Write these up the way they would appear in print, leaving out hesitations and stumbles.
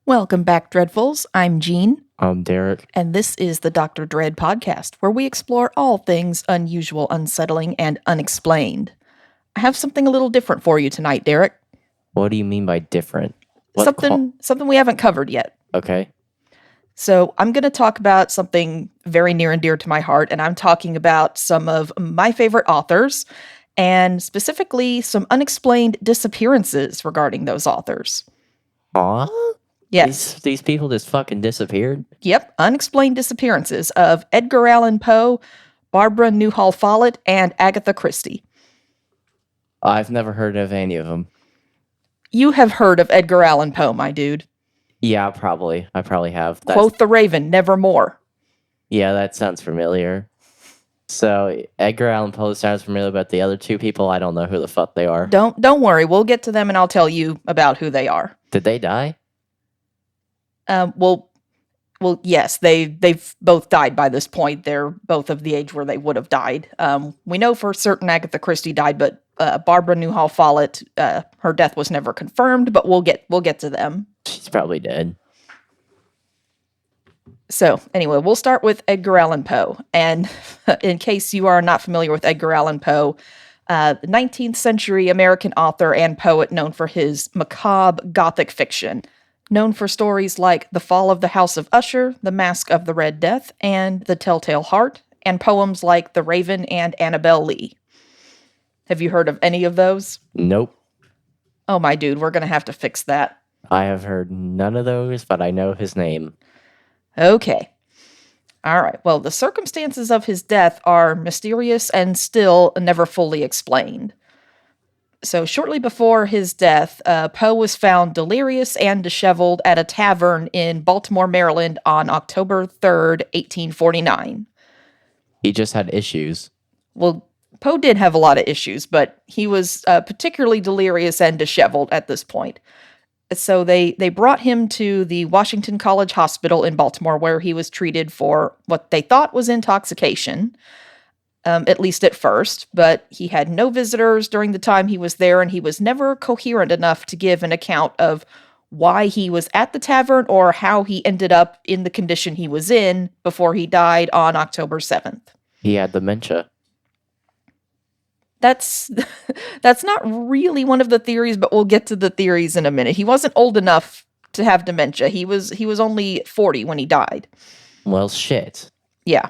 Welcome back, Dreadfuls. I'm Jean, I'm Derek. and this is the Dr. Dread podcast, where we explore all things unusual, unsettling, and unexplained. I have something a little different for you tonight, Derek. What do you mean by different? Something we haven't covered yet. Okay. So I'm going to talk about something very near and dear to my heart, and I'm talking about some of my favorite authors, and specifically some unexplained disappearances regarding those authors. Aw? Yes. These people just fucking disappeared? Yep, unexplained disappearances of Edgar Allan Poe, Barbara Newhall Follett, and Agatha Christie. I've never heard of any of them. You have heard of Edgar Allan Poe, my dude. Yeah, probably. I probably have. Quoth the raven, nevermore. Yeah, that sounds familiar. So, Edgar Allan Poe sounds familiar, but the other two people, I don't know who the fuck they are. Don't worry, we'll get to them and I'll tell you about who they are. Did they die? Well, yes, they've both died by this point. They're both of the age where they would have died. We know for certain Agatha Christie died, but Barbara Newhall Follett, her death was never confirmed. But we'll get to them. She's probably dead. So anyway, we'll start with Edgar Allan Poe. And in case you are not familiar with Edgar Allan Poe, the 19th century American author and poet known for his macabre Gothic fiction. Known for stories like The Fall of the House of Usher, The Mask of the Red Death, and The Telltale Heart, and poems like The Raven and Annabel Lee. Have you heard of any of those? Nope. Oh, my dude, we're going to have to fix that. I have heard none of those, but I know his name. Okay. All right. Well, the circumstances of his death are mysterious and still never fully explained. So shortly before his death, Poe was found delirious and disheveled at a tavern in Baltimore, Maryland on October 3rd, 1849. He just had issues. Well, Poe did have a lot of issues, but he was particularly delirious and disheveled at this point. So they brought him to the Washington College Hospital in Baltimore, where he was treated for what they thought was intoxication. At least at first, but he had no visitors during the time he was there, and he was never coherent enough to give an account of why he was at the tavern or how he ended up in the condition he was in before he died on October 7th. He had dementia. That's not really one of the theories, but we'll get to the theories in a minute. He wasn't old enough to have dementia. He was only 40 when he died. Well, shit. Yeah.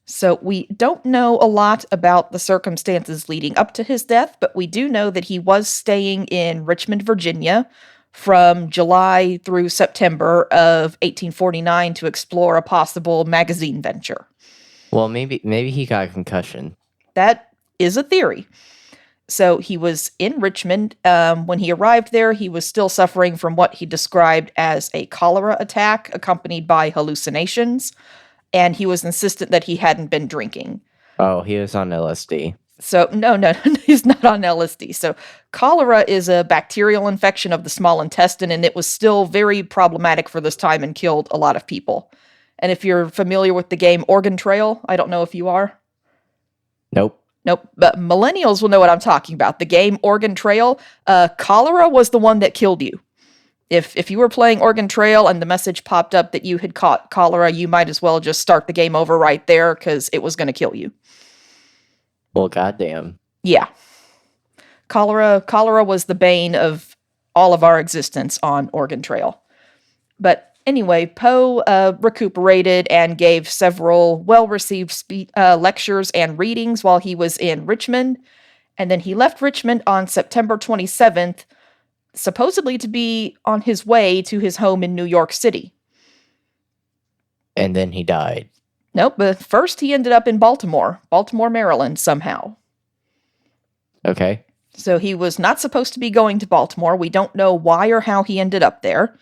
So we don't know a lot about the circumstances leading up to his death, but we do know that he was staying in Richmond, Virginia from July through September of 1849 to explore a possible magazine venture. Well, maybe he got a concussion. That is a theory. So he was in Richmond. When he arrived there, he was still suffering from what he described as a cholera attack accompanied by hallucinations. And he was insistent that he hadn't been drinking. Oh, he was on LSD. So, no, he's not on LSD. So, cholera is a bacterial infection of the small intestine, and it was still very problematic for this time and killed a lot of people. And if you're familiar with the game Oregon Trail, I don't know if you are. Nope, but millennials will know what I'm talking about. The game Oregon Trail, cholera was the one that killed you. If you were playing Oregon Trail and the message popped up that you had caught cholera, you might as well just start the game over right there because it was going to kill you. Well, goddamn. Yeah. Cholera was the bane of all of our existence on Oregon Trail. But anyway, Poe recuperated and gave several well-received lectures and readings while he was in Richmond. And then he left Richmond on September 27th, supposedly to be on his way to his home in New York City. And then he died. Nope, but first he ended up in Baltimore, Maryland, somehow. Okay. So he was not supposed to be going to Baltimore. We don't know why or how he ended up there.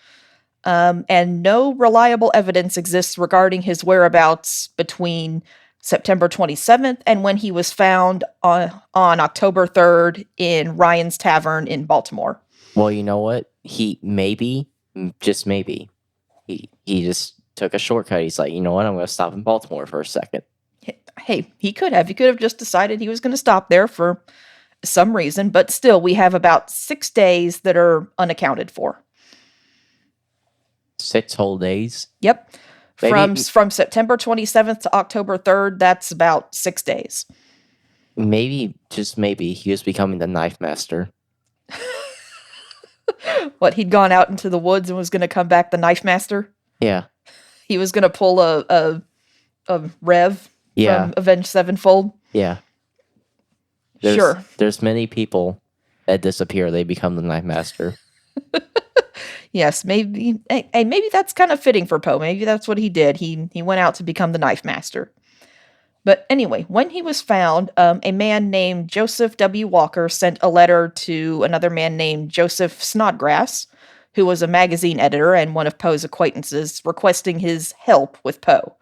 And no reliable evidence exists regarding his whereabouts between September 27th and when he was found on October 3rd in Ryan's Tavern in Baltimore. Well, you know what? He just maybe, he just took a shortcut. He's like, you know what? I'm going to stop in Baltimore for a second. Hey, he could have just decided he was going to stop there for some reason, but still, we have about 6 days that are unaccounted for. 6 whole days. Yep. Maybe From September 27th to October 3rd, that's about 6 days. maybe just maybe he was becoming the knife master. What, he'd gone out into the woods and was going to come back the knife master? Yeah. He was going to pull a Rev Yeah. from Avenged Sevenfold? Yeah. Sure. There's many people that disappear, they become the knife master. Yes, maybe. Hey, maybe that's kind of fitting for Poe. Maybe that's what he did. He went out to become the knife master. But anyway, when he was found, a man named Joseph W. Walker sent a letter to another man named Joseph Snodgrass, who was a magazine editor and one of Poe's acquaintances, requesting his help with Poe.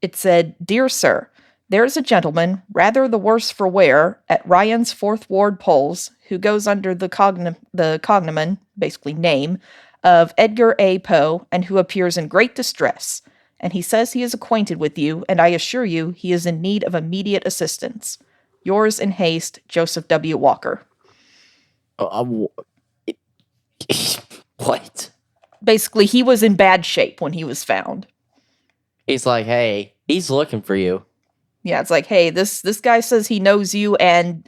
It said, "Dear Sir, there is a gentleman, rather the worse for wear, at Ryan's 4th Ward polls, who goes under the cognomen, basically name, of Edgar A. Poe, and who appears in great distress. And he says he is acquainted with you, and I assure you he is in need of immediate assistance. Yours in haste, Joseph W. Walker." What? Basically, he was in bad shape when he was found. He's like, hey, he's looking for you. Yeah, it's like, hey, this guy says he knows you, and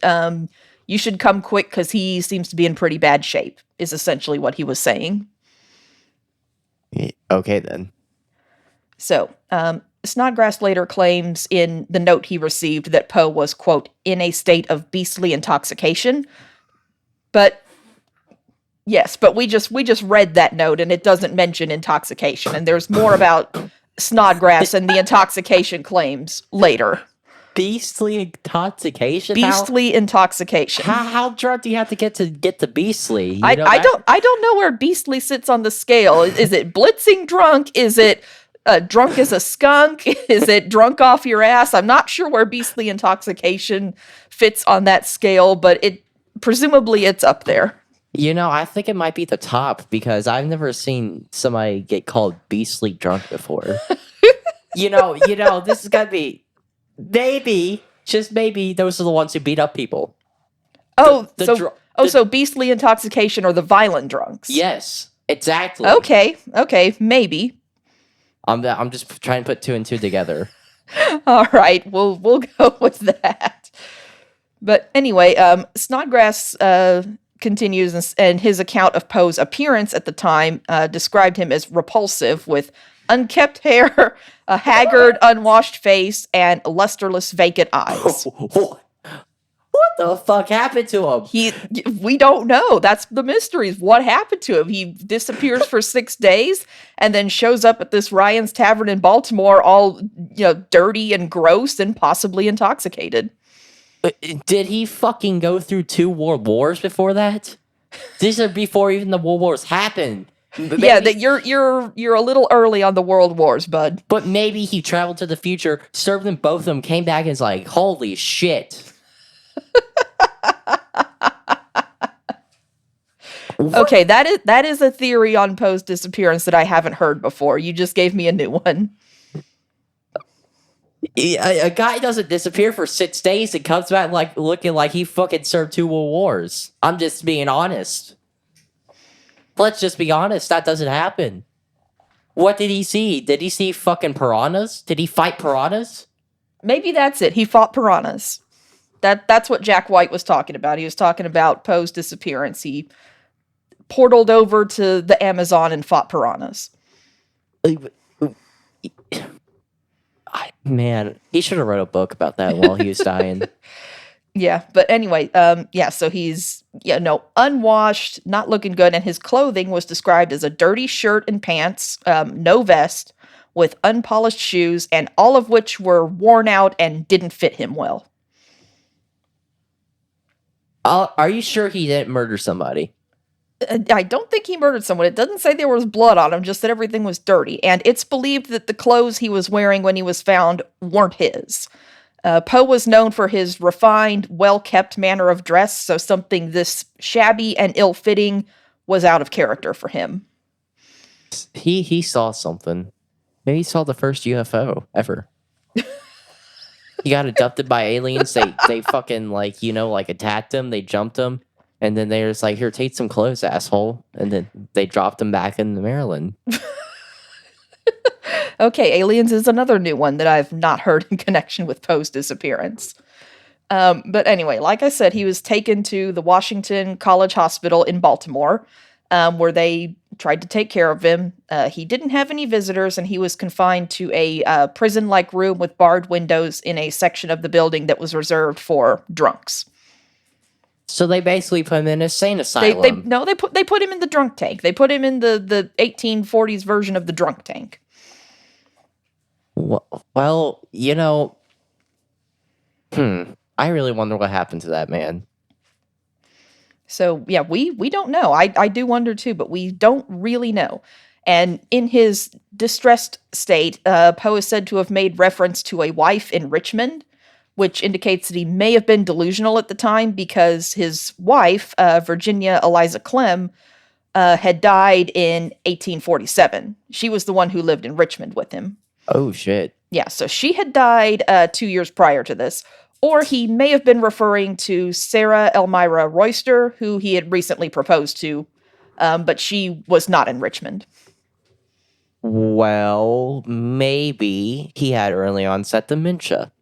you should come quick because he seems to be in pretty bad shape, is essentially what he was saying. Okay, then. So, Snodgrass later claims in the note he received that Poe was, quote, in a state of beastly intoxication. But, yes, but we just read that note, and it doesn't mention intoxication, and there's more about Snodgrass and the intoxication claims later. Beastly intoxication? Beastly intoxication. How drunk do you have to get to beastly? I don't know where beastly sits on the scale. Is it blitzing drunk? Is it drunk as a skunk? Is it drunk off your ass? I'm not sure where beastly intoxication fits on that scale, but presumably it's up there. I think it might be the top because I've never seen somebody get called beastly drunk before. This is gotta be maybe, just maybe, those are the ones who beat up people. So beastly intoxication or the violent drunks. Yes, exactly. Okay, maybe. I'm just trying to put 2 and 2 together. All right, we'll go with that. But anyway, Snodgrass continues, and his account of Poe's appearance at the time described him as repulsive, with unkempt hair, a haggard, unwashed face, and lusterless, vacant eyes. What the fuck happened to him? We don't know. That's the mysteries. What happened to him? He disappears for 6 days and then shows up at this Ryan's Tavern in Baltimore all, dirty and gross and possibly intoxicated. Did he fucking go through 2 world wars before that? These are before even the world wars happened. Maybe, yeah, that you're a little early on the world wars, bud. But maybe he traveled to the future, served them both of them, came back and is like, holy shit. Okay, that is a theory on Poe's disappearance that I haven't heard before. You just gave me a new one. A guy doesn't disappear for 6 days and comes back looking like he fucking served 2 world wars. I'm just being honest. Let's just be honest. That doesn't happen. What did he see? Did he see fucking piranhas? Did he fight piranhas? Maybe that's it. He fought piranhas. That's what Jack White was talking about. He was talking about Poe's disappearance. He portaled over to the Amazon and fought piranhas. Man, he should have wrote a book about that while he was dying. Yeah, but anyway, so he's, unwashed, not looking good, and his clothing was described as a dirty shirt and pants, no vest, with unpolished shoes, and all of which were worn out and didn't fit him well. Are you sure he didn't murder somebody? I don't think he murdered someone. It doesn't say there was blood on him, just that everything was dirty. And it's believed that the clothes he was wearing when he was found weren't his. Poe was known for his refined, well-kept manner of dress, so something this shabby and ill-fitting was out of character for him. He saw something. Maybe he saw the first UFO ever. He got abducted by aliens. They fucking attacked him. They jumped him. And then they were just like, here, take some clothes, asshole. And then they dropped him back into Maryland. Okay, Aliens is another new one that I've not heard in connection with Poe's disappearance. But anyway, like I said, he was taken to the Washington College Hospital in Baltimore, where they tried to take care of him. He didn't have any visitors, and he was confined to a prison-like room with barred windows in a section of the building that was reserved for drunks. So they basically put him in a insane They asylum. no, they put him in the drunk tank. They put him in the 1840s version of the drunk tank. Well, you know, I really wonder what happened to that man. So yeah, we don't know. I do wonder too, but we don't really know. And in his distressed state, Poe is said to have made reference to a wife in Richmond, which indicates that he may have been delusional at the time because his wife, Virginia Eliza Clem, had died in 1847. She was the one who lived in Richmond with him. Oh, shit. Yeah, so she had died 2 years prior to this. Or he may have been referring to Sarah Elmira Royster, who he had recently proposed to, but she was not in Richmond. Well, maybe he had early onset dementia.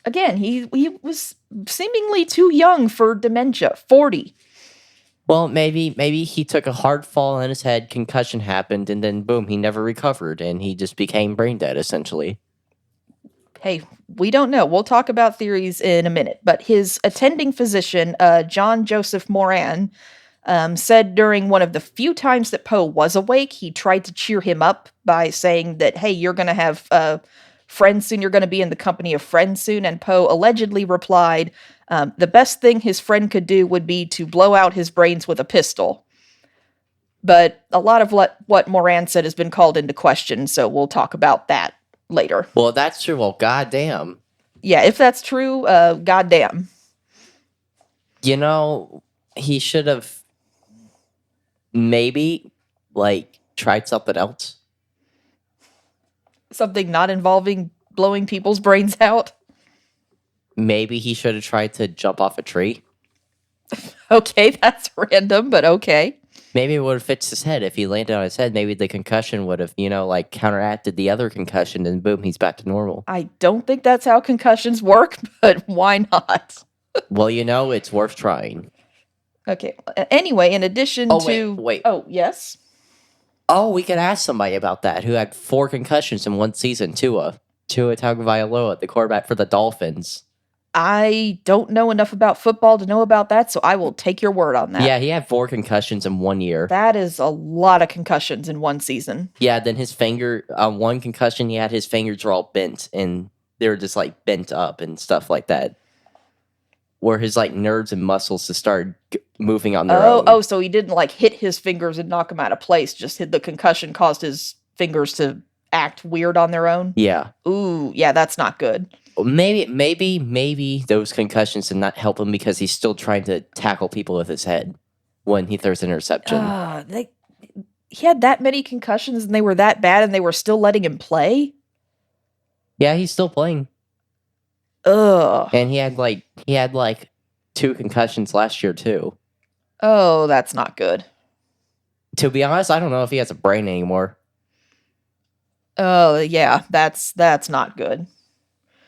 Again, he was seemingly too young for dementia, 40. Well, maybe he took a hard fall on his head, concussion happened, and then boom, he never recovered, and he just became brain dead, essentially. Hey, we don't know. We'll talk about theories in a minute. But his attending physician, John Joseph Moran, said during one of the few times that Poe was awake, he tried to cheer him up by saying that, hey, you're going to have friends soon. You're going to be in the company of friends soon. And Poe allegedly replied, the best thing his friend could do would be to blow out his brains with a pistol. But a lot of what Moran said has been called into question, so we'll talk about that later. Well, that's true. Well, goddamn. Yeah, if that's true, goddamn. You know, he should have maybe, tried something else. Something not involving blowing people's brains out. Maybe he should have tried to jump off a tree. Okay, that's random, but okay. Maybe it would have fixed his head. If he landed on his head, maybe the concussion would have, counteracted the other concussion, and boom, he's back to normal. I don't think that's how concussions work, but why not? Well, it's worth trying. Okay. Anyway, in addition to... Wait. Oh, yes? Oh, we could ask somebody about that, who had 4 concussions in one season. Tua Tagovailoa, the quarterback for the Dolphins. I don't know enough about football to know about that, so I will take your word on that. Yeah, he had 4 concussions in 1 year. That is a lot of concussions in one season. Yeah, then his finger, one concussion, he had his fingers were all bent, and they were just, bent up and stuff like that. Where his, nerves and muscles just started moving on their own. Oh, so he didn't, hit his fingers and knock him out of place, just the concussion caused his fingers to act weird on their own? Yeah. Ooh, yeah, that's not good. Maybe those concussions did not help him because he's still trying to tackle people with his head when he throws an interception. He had that many concussions and they were that bad and they were still letting him play? Yeah, he's still playing. Ugh. And he had 2 concussions last year too. Oh, that's not good. To be honest, I don't know if he has a brain anymore. Oh, yeah, that's not good.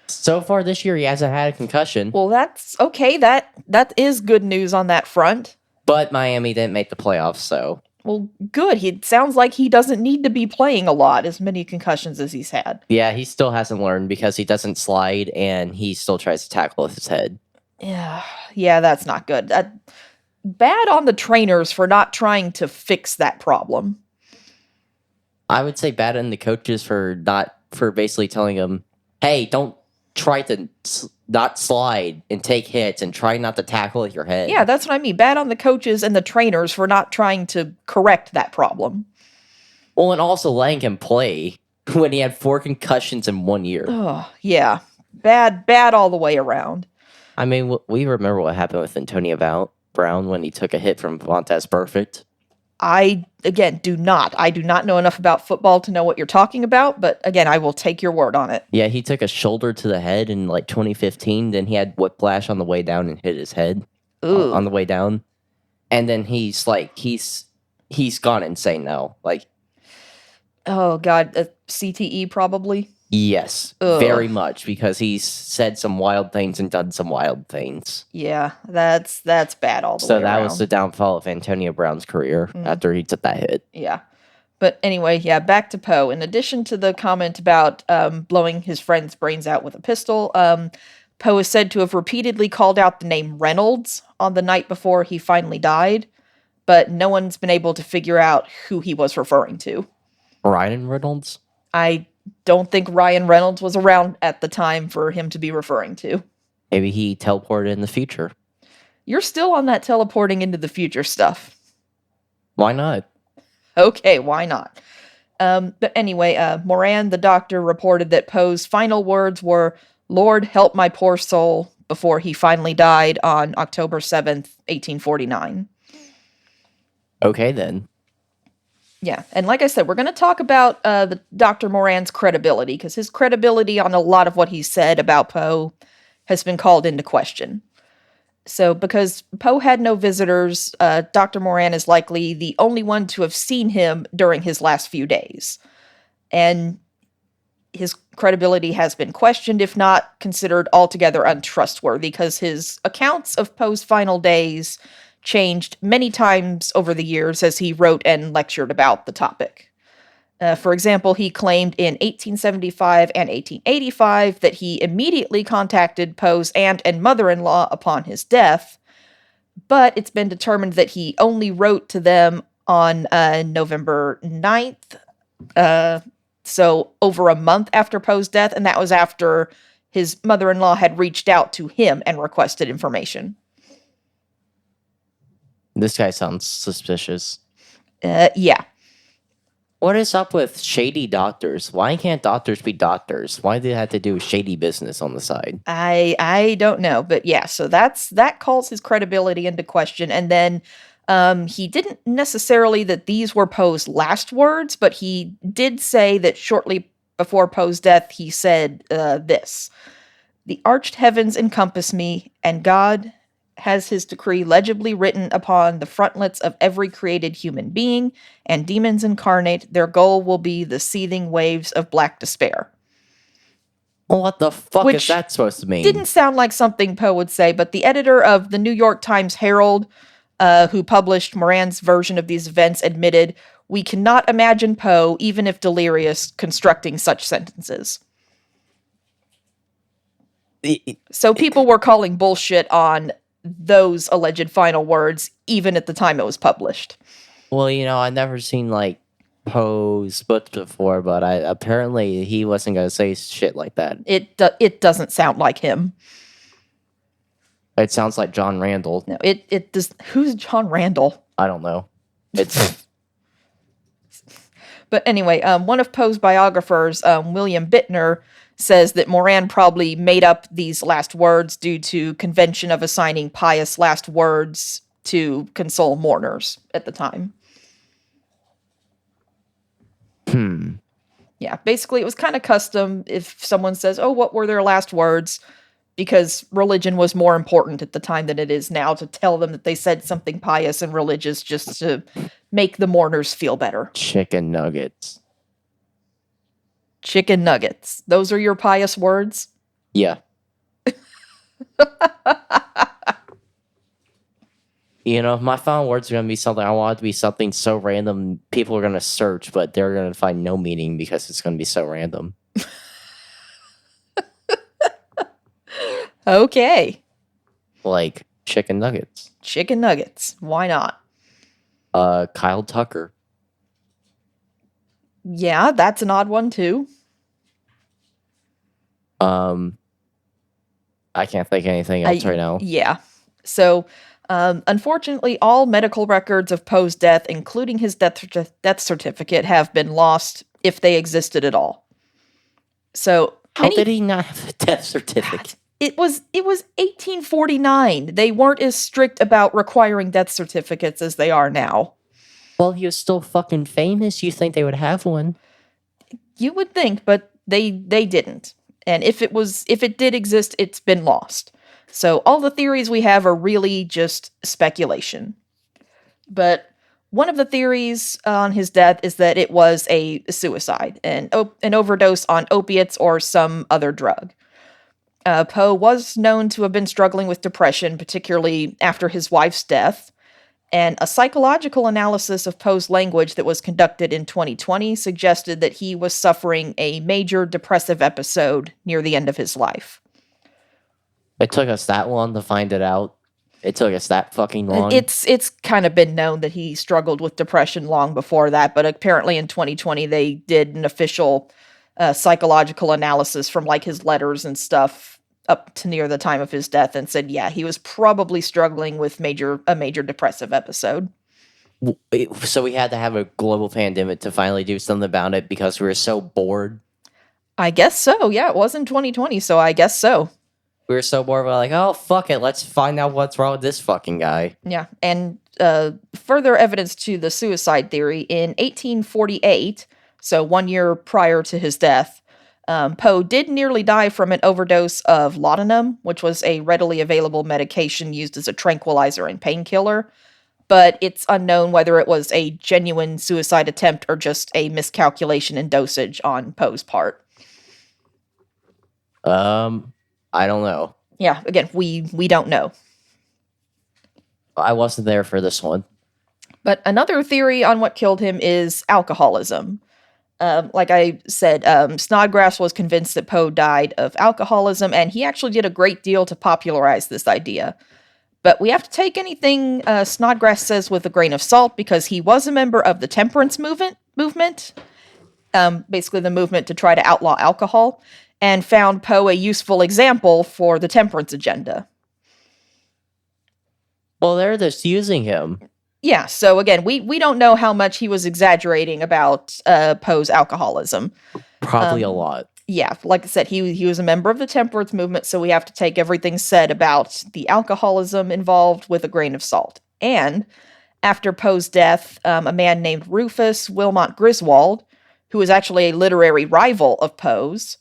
So far this year, he hasn't had a concussion. Well, that's okay. That is good news on that front. But Miami didn't make the playoffs, so... Well, good. It sounds like he doesn't need to be playing a lot, as many concussions as he's had. Yeah, he still hasn't learned because he doesn't slide, and he still tries to tackle with his head. Yeah, that's not good. Bad on the trainers for not trying to fix that problem. I would say bad on the coaches for basically telling him, hey, don't try to not slide and take hits and try not to tackle with your head. Yeah, that's what I mean. Bad on the coaches and the trainers for not trying to correct that problem. Well, and also letting him play when he had 4 concussions in 1 year. Oh, yeah. Bad all the way around. I mean, we remember what happened with Antonio Brown when he took a hit from Vontaze Burfict. I do not know enough about football to know what you're talking about, but again, I will take your word on it. Yeah, he took a shoulder to the head in 2015, then he had whiplash on the way down and hit his head on the way down. And then he's gone insane now. Oh God, CTE probably. Yes, Ugh. very much, because he's said some wild things and done some wild things. Yeah, that's bad all the So way that was the around. downfall of Antonio Brown's career after he took that hit. Yeah. But anyway, yeah, back to Poe. In addition to the comment about blowing his friend's brains out with a pistol, Poe is said to have repeatedly called out the name Reynolds on the night before he finally died, but no one's been able to figure out who he was referring to. Ryan Reynolds? I don't think Ryan Reynolds was around at the time for him to be referring to. Maybe he teleported in the future. You're still on that teleporting into the future stuff. Why not? Okay, why not? But anyway, Moran, the doctor, reported that Poe's final words were, "Lord, help my poor soul," before he finally died on October 7th, 1849. Okay, then. Yeah, and like I said, we're going to talk about the Dr. Moran's credibility, because his credibility on a lot of what he said about Poe has been called into question. So, because Poe had no visitors, Dr. Moran is likely the only one to have seen him during his last few days. And his credibility has been questioned, if not considered altogether untrustworthy, because his accounts of Poe's final days changed many times over the years as he wrote and lectured about the topic. For example, he claimed in 1875 and 1885 that he immediately contacted Poe's aunt and mother-in-law upon his death, but it's been determined that he only wrote to them on November 9th, so over a month after Poe's death, and that was after his mother-in-law had reached out to him and requested information. This guy sounds suspicious. Yeah. What is up with shady doctors? Why can't doctors be doctors? Why do they have to do shady business on the side? I don't know, but yeah, so that calls his credibility into question. And then he didn't necessarily that these were Poe's last words, but he did say that shortly before Poe's death, he said this: "The arched heavens encompass me, and God has his decree legibly written upon the frontlets of every created human being, and demons incarnate, their goal will be the seething waves of black despair." What the fuck is Which that supposed to mean? didn't sound like something Poe would say, but the editor of the New York Times Herald, who published Moran's version of these events, admitted, "We cannot imagine Poe, even if delirious, constructing such sentences." So people were calling bullshit on those alleged final words, even at the time it was published. Well, I've never seen like Poe's books before, but apparently he wasn't gonna say shit like that. It doesn't sound like him. It sounds like John Randall. No, it does. Who's John Randall? I don't know. It's But anyway, one of Poe's biographers, William Bittner, says that Moran probably made up these last words due to convention of assigning pious last words to console mourners at the time. Yeah, basically it was kind of custom if someone says, "Oh, what were their last words?" Because religion was more important at the time than it is now, to tell them that they said something pious and religious just to make the mourners feel better. chicken nuggets. Chicken nuggets. Those are your pious words? Yeah. If my final words are going to be something, I want it to be something so random people are going to search, but they're going to find no meaning because it's going to be so random. Okay. Like chicken nuggets. Chicken nuggets. Why not? Kyle Tucker. Yeah, that's an odd one too. I can't think of anything else right now. Yeah. So, unfortunately, all medical records of Poe's death, including his death certificate, have been lost, if they existed at all. So, How did he not have a death certificate? It was 1849. They weren't as strict about requiring death certificates as they are now. Well, he was still fucking famous. You think they would have one? You would think, but they didn't. And if it did exist, it's been lost. So all the theories we have are really just speculation. But One of the theories on his death is that it was a suicide, an overdose on opiates or some other drug. Poe was known to have been struggling with depression, particularly after his wife's death. And a psychological analysis of Poe's language that was conducted in 2020 suggested that he was suffering a major depressive episode near the end of his life. It took us that long to find it out. It took us that fucking long. It's kind of been known that he struggled with depression long before that, but apparently in 2020 they did an official psychological analysis from like his letters and stuff up to near the time of his death and said, yeah, he was probably struggling with a major depressive episode. So we had to have a global pandemic to finally do something about it because we were so bored. I guess so. Yeah, it was in 2020, so I guess so. We were so bored, we're like, oh, fuck it, let's find out what's wrong with this fucking guy. Yeah, and further evidence to the suicide theory, in 1848, so 1 year prior to his death, Poe did nearly die from an overdose of laudanum, which was a readily available medication used as a tranquilizer and painkiller, but it's unknown whether it was a genuine suicide attempt or just a miscalculation in dosage on Poe's part. I don't know. Yeah, again, we don't know. I wasn't there for this one. But another theory on what killed him is alcoholism. Like I said, Snodgrass was convinced that Poe died of alcoholism, and he actually did a great deal to popularize this idea. But we have to take anything Snodgrass says with a grain of salt because he was a member of the temperance movement, basically the movement to try to outlaw alcohol, and found Poe a useful example for the temperance agenda. Well, they're just using him. Yeah, so again, we don't know how much he was exaggerating about Poe's alcoholism. Probably a lot. Yeah, like I said, he was a member of the temperance movement, so we have to take everything said about the alcoholism involved with a grain of salt. And after Poe's death, a man named Rufus Wilmot Griswold, who was actually a literary rival of Poe's,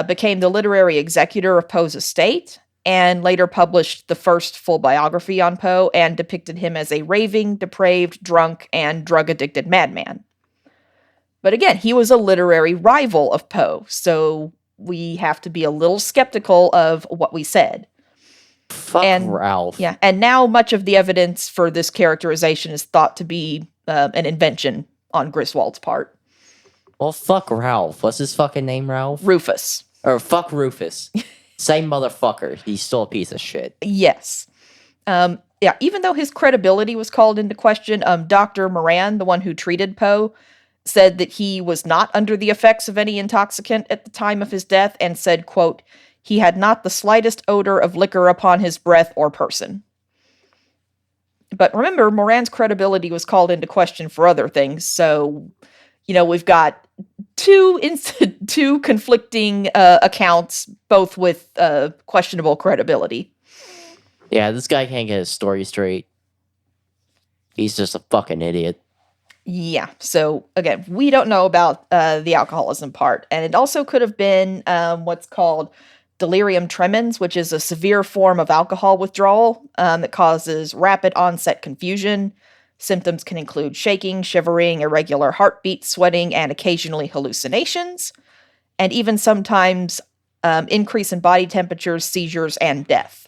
became the literary executor of Poe's estate, and later published the first full biography on Poe and depicted him as a raving, depraved, drunk, and drug-addicted madman. But again, he was a literary rival of Poe, so we have to be a little skeptical of what we said. Fuck Ralph. Yeah, and now much of the evidence for this characterization is thought to be an invention on Griswold's part. Well, fuck Ralph. What's his fucking name, Ralph? Rufus. Or fuck Rufus. Same motherfucker. He's still a piece of shit. Yes. Yeah, even though his credibility was called into question, Dr. Moran, the one who treated Poe, said that he was not under the effects of any intoxicant at the time of his death and said, quote, he had not the slightest odor of liquor upon his breath or person. But remember, Moran's credibility was called into question for other things, so, we've got two conflicting accounts, both with questionable credibility. Yeah, this guy can't get his story straight. He's just a fucking idiot. Yeah, so again, we don't know about the alcoholism part. And it also could have been what's called delirium tremens, which is a severe form of alcohol withdrawal that causes rapid onset confusion. Symptoms can include shaking, shivering, irregular heartbeat, sweating, and occasionally hallucinations. And even sometimes increase in body temperatures, seizures, and death.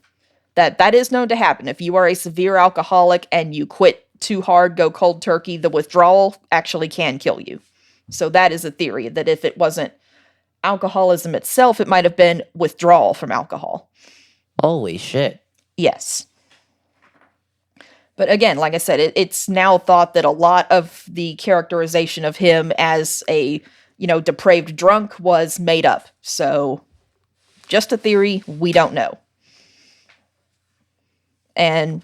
That is known to happen. If you are a severe alcoholic and you quit too hard, go cold turkey, the withdrawal actually can kill you. So that is a theory, that if it wasn't alcoholism itself, it might have been withdrawal from alcohol. Holy shit. Yes. But again, like I said, it's now thought that a lot of the characterization of him as a, depraved drunk was made up. So just a theory, we don't know. And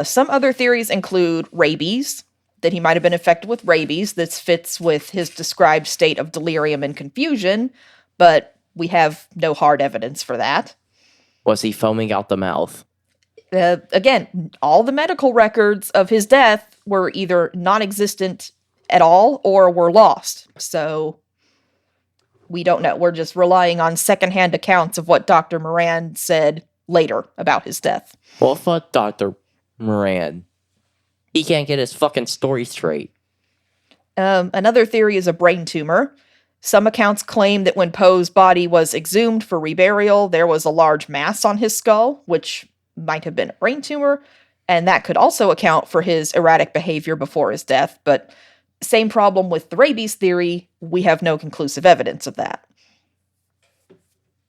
some other theories include rabies, that he might have been infected with rabies. This fits with his described state of delirium and confusion, but we have no hard evidence for that. Was he foaming out the mouth? Again, all the medical records of his death were either non-existent at all or were lost. So we don't know. We're just relying on secondhand accounts of what Dr. Moran said later about his death. Well, fuck Dr. Moran. He can't get his fucking story straight. Another theory is a brain tumor. Some accounts claim that when Poe's body was exhumed for reburial, there was a large mass on his skull, which might have been a brain tumor, and that could also account for his erratic behavior before his death, but same problem with the rabies theory, we have no conclusive evidence of that.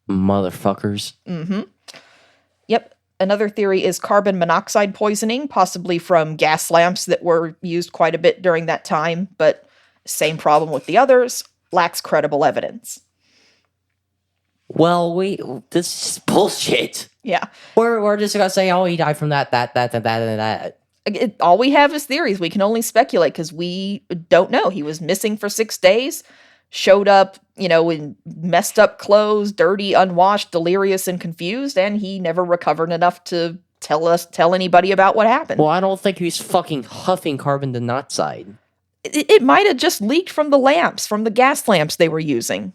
Motherfuckers. Yep. Another theory is carbon monoxide poisoning, possibly from gas lamps that were used quite a bit during that time, but same problem with the others, lacks credible evidence. Well, this is bullshit. Yeah. We're just gonna say, oh, he died from that, and that. All we have is theories. We can only speculate because we don't know. He was missing for 6 days, showed up, in messed up clothes, dirty, unwashed, delirious, and confused, and he never recovered enough to tell anybody about what happened. Well, I don't think he's fucking huffing carbon monoxide. It might have just leaked from the lamps, from the gas lamps they were using.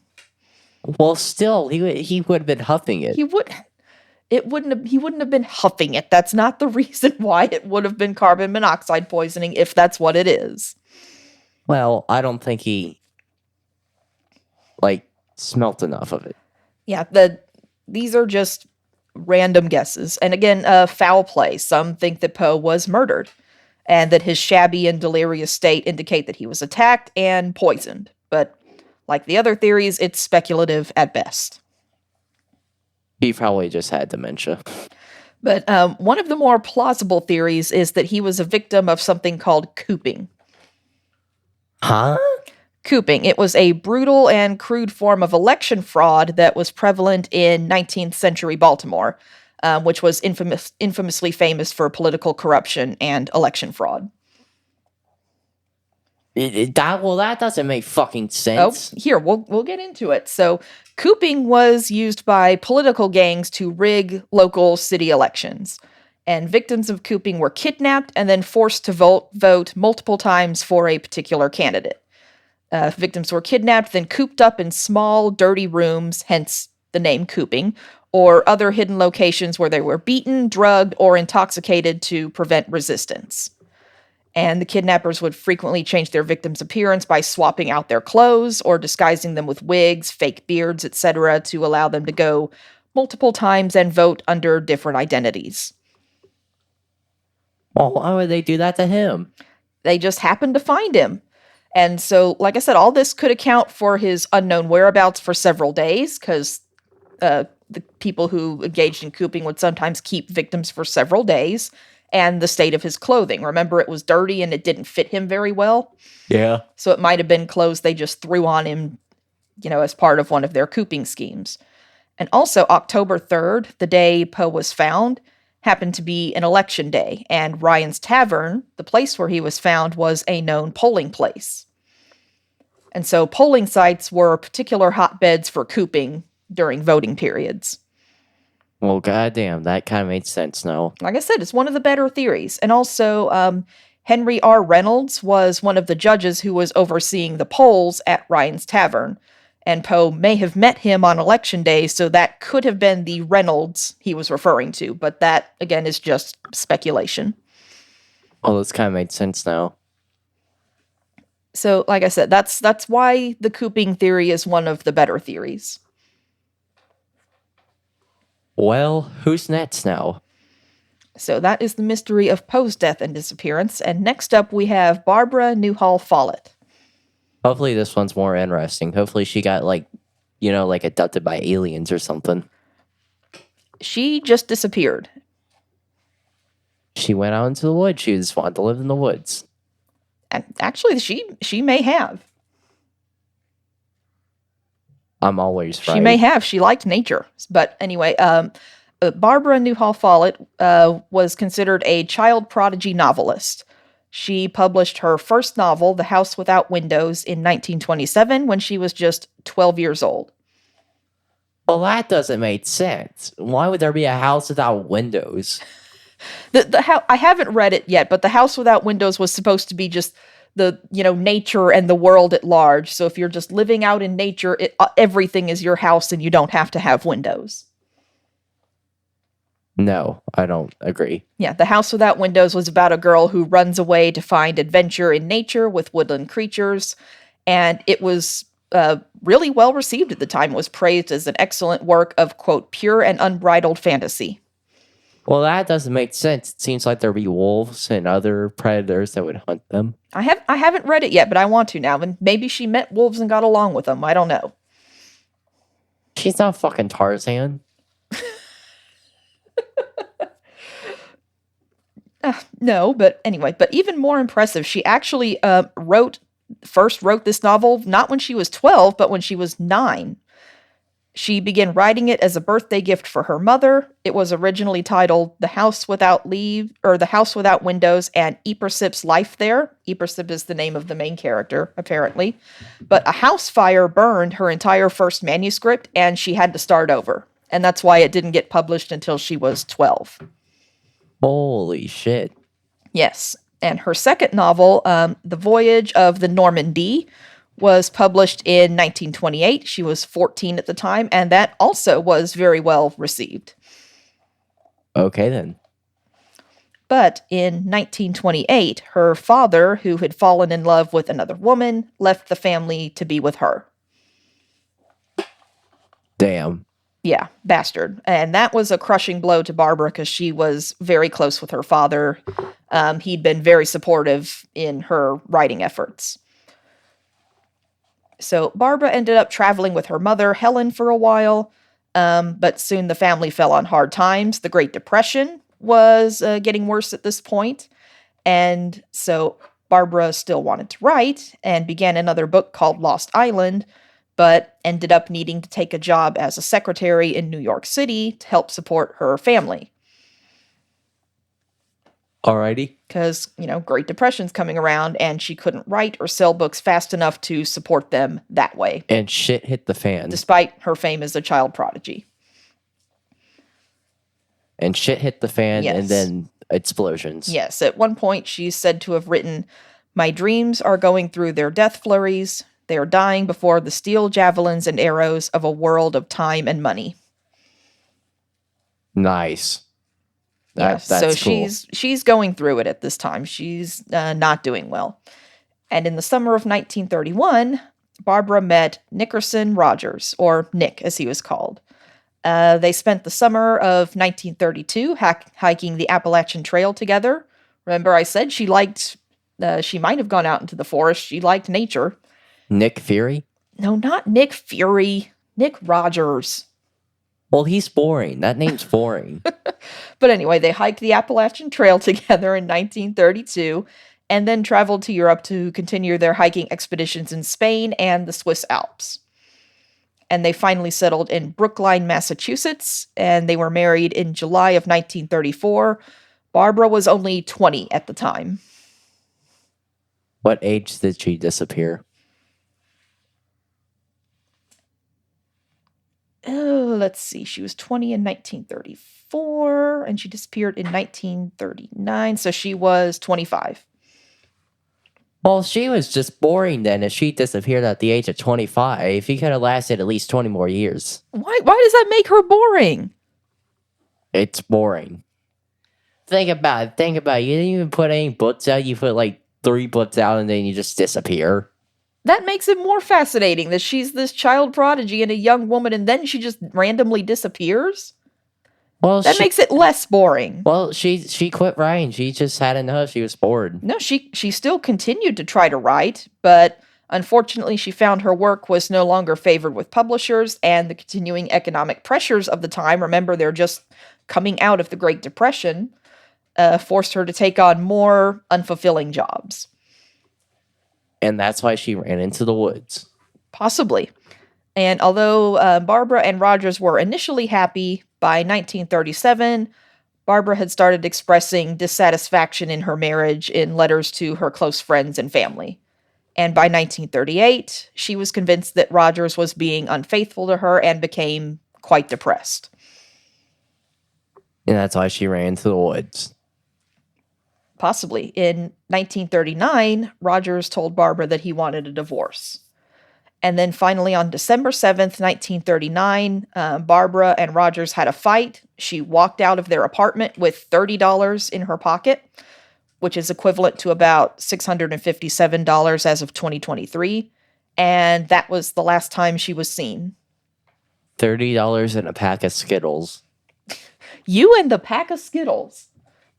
Well, still, he would have been huffing it. He wouldn't have been huffing it. That's not the reason why it would have been carbon monoxide poisoning, if that's what it is. Well, I don't think he smelt enough of it. Yeah, these are just random guesses. And again, foul play. Some think that Poe was murdered, and that his shabby and delirious state indicate that he was attacked and poisoned. But like the other theories, it's speculative at best. He probably just had dementia. But one of the more plausible theories is that he was a victim of something called cooping. Huh? Cooping. It was a brutal and crude form of election fraud that was prevalent in 19th century Baltimore, which was infamously famous for political corruption and election fraud. That doesn't make fucking sense. Oh, here, we'll get into it. So, cooping was used by political gangs to rig local city elections. And victims of cooping were kidnapped and then forced to vote multiple times for a particular candidate. Victims were kidnapped, then cooped up in small, dirty rooms, hence the name cooping, or other hidden locations where they were beaten, drugged, or intoxicated to prevent resistance. And the kidnappers would frequently change their victims' appearance by swapping out their clothes or disguising them with wigs, fake beards, etc., to allow them to go multiple times and vote under different identities. Well, why would they do that to him? They just happened to find him. And so, like I said, all this could account for his unknown whereabouts for several days, because the people who engaged in cooping would sometimes keep victims for several days, and the state of his clothing. Remember, it was dirty and it didn't fit him very well. Yeah. So it might have been clothes they just threw on him, as part of one of their cooping schemes. And also, October 3rd, the day Poe was found, happened to be an election day, and Ryan's Tavern, the place where he was found, was a known polling place. And so polling sites were particular hotbeds for cooping during voting periods. Well, goddamn, that kind of made sense now. Like I said, it's one of the better theories. And also, Henry R. Reynolds was one of the judges who was overseeing the polls at Ryan's Tavern. And Poe may have met him on election day, so that could have been the Reynolds he was referring to. But that, again, is just speculation. Well, this kind of made sense now. So, like I said, that's why the cooping theory is one of the better theories. Well, who's next now? So that is the mystery of Poe's death and disappearance. And next up, we have Barbara Newhall Follett. Hopefully this one's more interesting. Hopefully she got, abducted by aliens or something. She just disappeared. She went out into the woods. She just wanted to live in the woods. And actually, she may have. I'm always right. She may have. She liked nature. But anyway, Barbara Newhall Follett was considered a child prodigy novelist. She published her first novel, The House Without Windows, in 1927 when she was just 12 years old. Well, that doesn't make sense. Why would there be a house without windows? I haven't read it yet, but The House Without Windows was supposed to be just the nature and the world at large. So if you're just living out in nature, everything is your house and you don't have to have windows. No, I don't agree. Yeah, The House Without Windows was about a girl who runs away to find adventure in nature with woodland creatures, and it was really well received at the time. It was praised as an excellent work of, quote, pure and unbridled fantasy. Well, that doesn't make sense. It seems like there'd be wolves and other predators that would hunt them. I haven't read it yet, but I want to now, and maybe she met wolves and got along with them. I don't know. She's not fucking Tarzan. No, but anyway, but even more impressive, she actually first wrote this novel not when she was 12, but when she was 9. She began writing it as a birthday gift for her mother. It was originally titled The House Without The House Without Windows and Ypersip's Life There. Ypersip is the name of the main character, apparently. But a house fire burned her entire first manuscript, and she had to start over. And that's why it didn't get published until she was 12. Holy shit. Yes. And her second novel, The Voyage of the Normandy, was published in 1928. She was 14 at the time, and that also was very well received. Okay, then. But in 1928, her father, who had fallen in love with another woman, left the family to be with her. Damn. Yeah, bastard. And that was a crushing blow to Barbara because she was very close with her father. He'd been very supportive in her writing efforts. So Barbara ended up traveling with her mother, Helen, for a while, but soon the family fell on hard times. The Great Depression was getting worse at this point, and so Barbara still wanted to write and began another book called Lost Island, but ended up needing to take a job as a secretary in New York City to help support her family. Alrighty. Because, Great Depression's coming around, and she couldn't write or sell books fast enough to support them that way. And shit hit the fan. Despite her fame as a child prodigy. And shit hit the fan, Yes. And then explosions. Yes, at one point she's said to have written, "My dreams are going through their death flurries. They are dying before the steel javelins and arrows of a world of time and money." Nice. That's so cool. she's going through it at this time. She's not doing well. And in the summer of 1931, Barbara met Nickerson Rogers, or Nick as he was called. They spent the summer of 1932 hiking the Appalachian Trail together. Remember I said she might have gone out into the forest. She liked nature. Nick Fury? No, not Nick Fury. Nick Rogers. Well, he's boring. That name's boring. But anyway, they hiked the Appalachian Trail together in 1932 and then traveled to Europe to continue their hiking expeditions in Spain and the Swiss Alps. And they finally settled in Brookline, Massachusetts, and they were married in July of 1934. Barbara was only 20 at the time. What age did she disappear? Let's see. She was 20 in 1934, and she disappeared in 1939, so she was 25. Well, she was just boring then if she disappeared at the age of 25. He could have lasted at least 20 more years. Why does that make her boring? It's boring. Think about it. You didn't even put any books out. You put like 3 books out and then you just disappear. That makes it more fascinating that she's this child prodigy and a young woman and then she just randomly disappears. Well, that makes it less boring. Well, she quit writing. She just had enough. She was bored. No, she still continued to try to write, but unfortunately she found her work was no longer favored with publishers, and the continuing economic pressures of the time, remember they're just coming out of the Great Depression, forced her to take on more unfulfilling jobs. And that's why she ran into the woods. Possibly. And although Barbara and Rogers were initially happy, by 1937, Barbara had started expressing dissatisfaction in her marriage in letters to her close friends and family. And by 1938, she was convinced that Rogers was being unfaithful to her and became quite depressed. And that's why she ran into the woods. Possibly. In 1939, Rogers told Barbara that he wanted a divorce. And then finally, on December 7th, 1939, Barbara and Rogers had a fight. She walked out of their apartment with $30 in her pocket, which is equivalent to about $657 as of 2023. And that was the last time she was seen. $30 and a pack of Skittles. You and the pack of Skittles.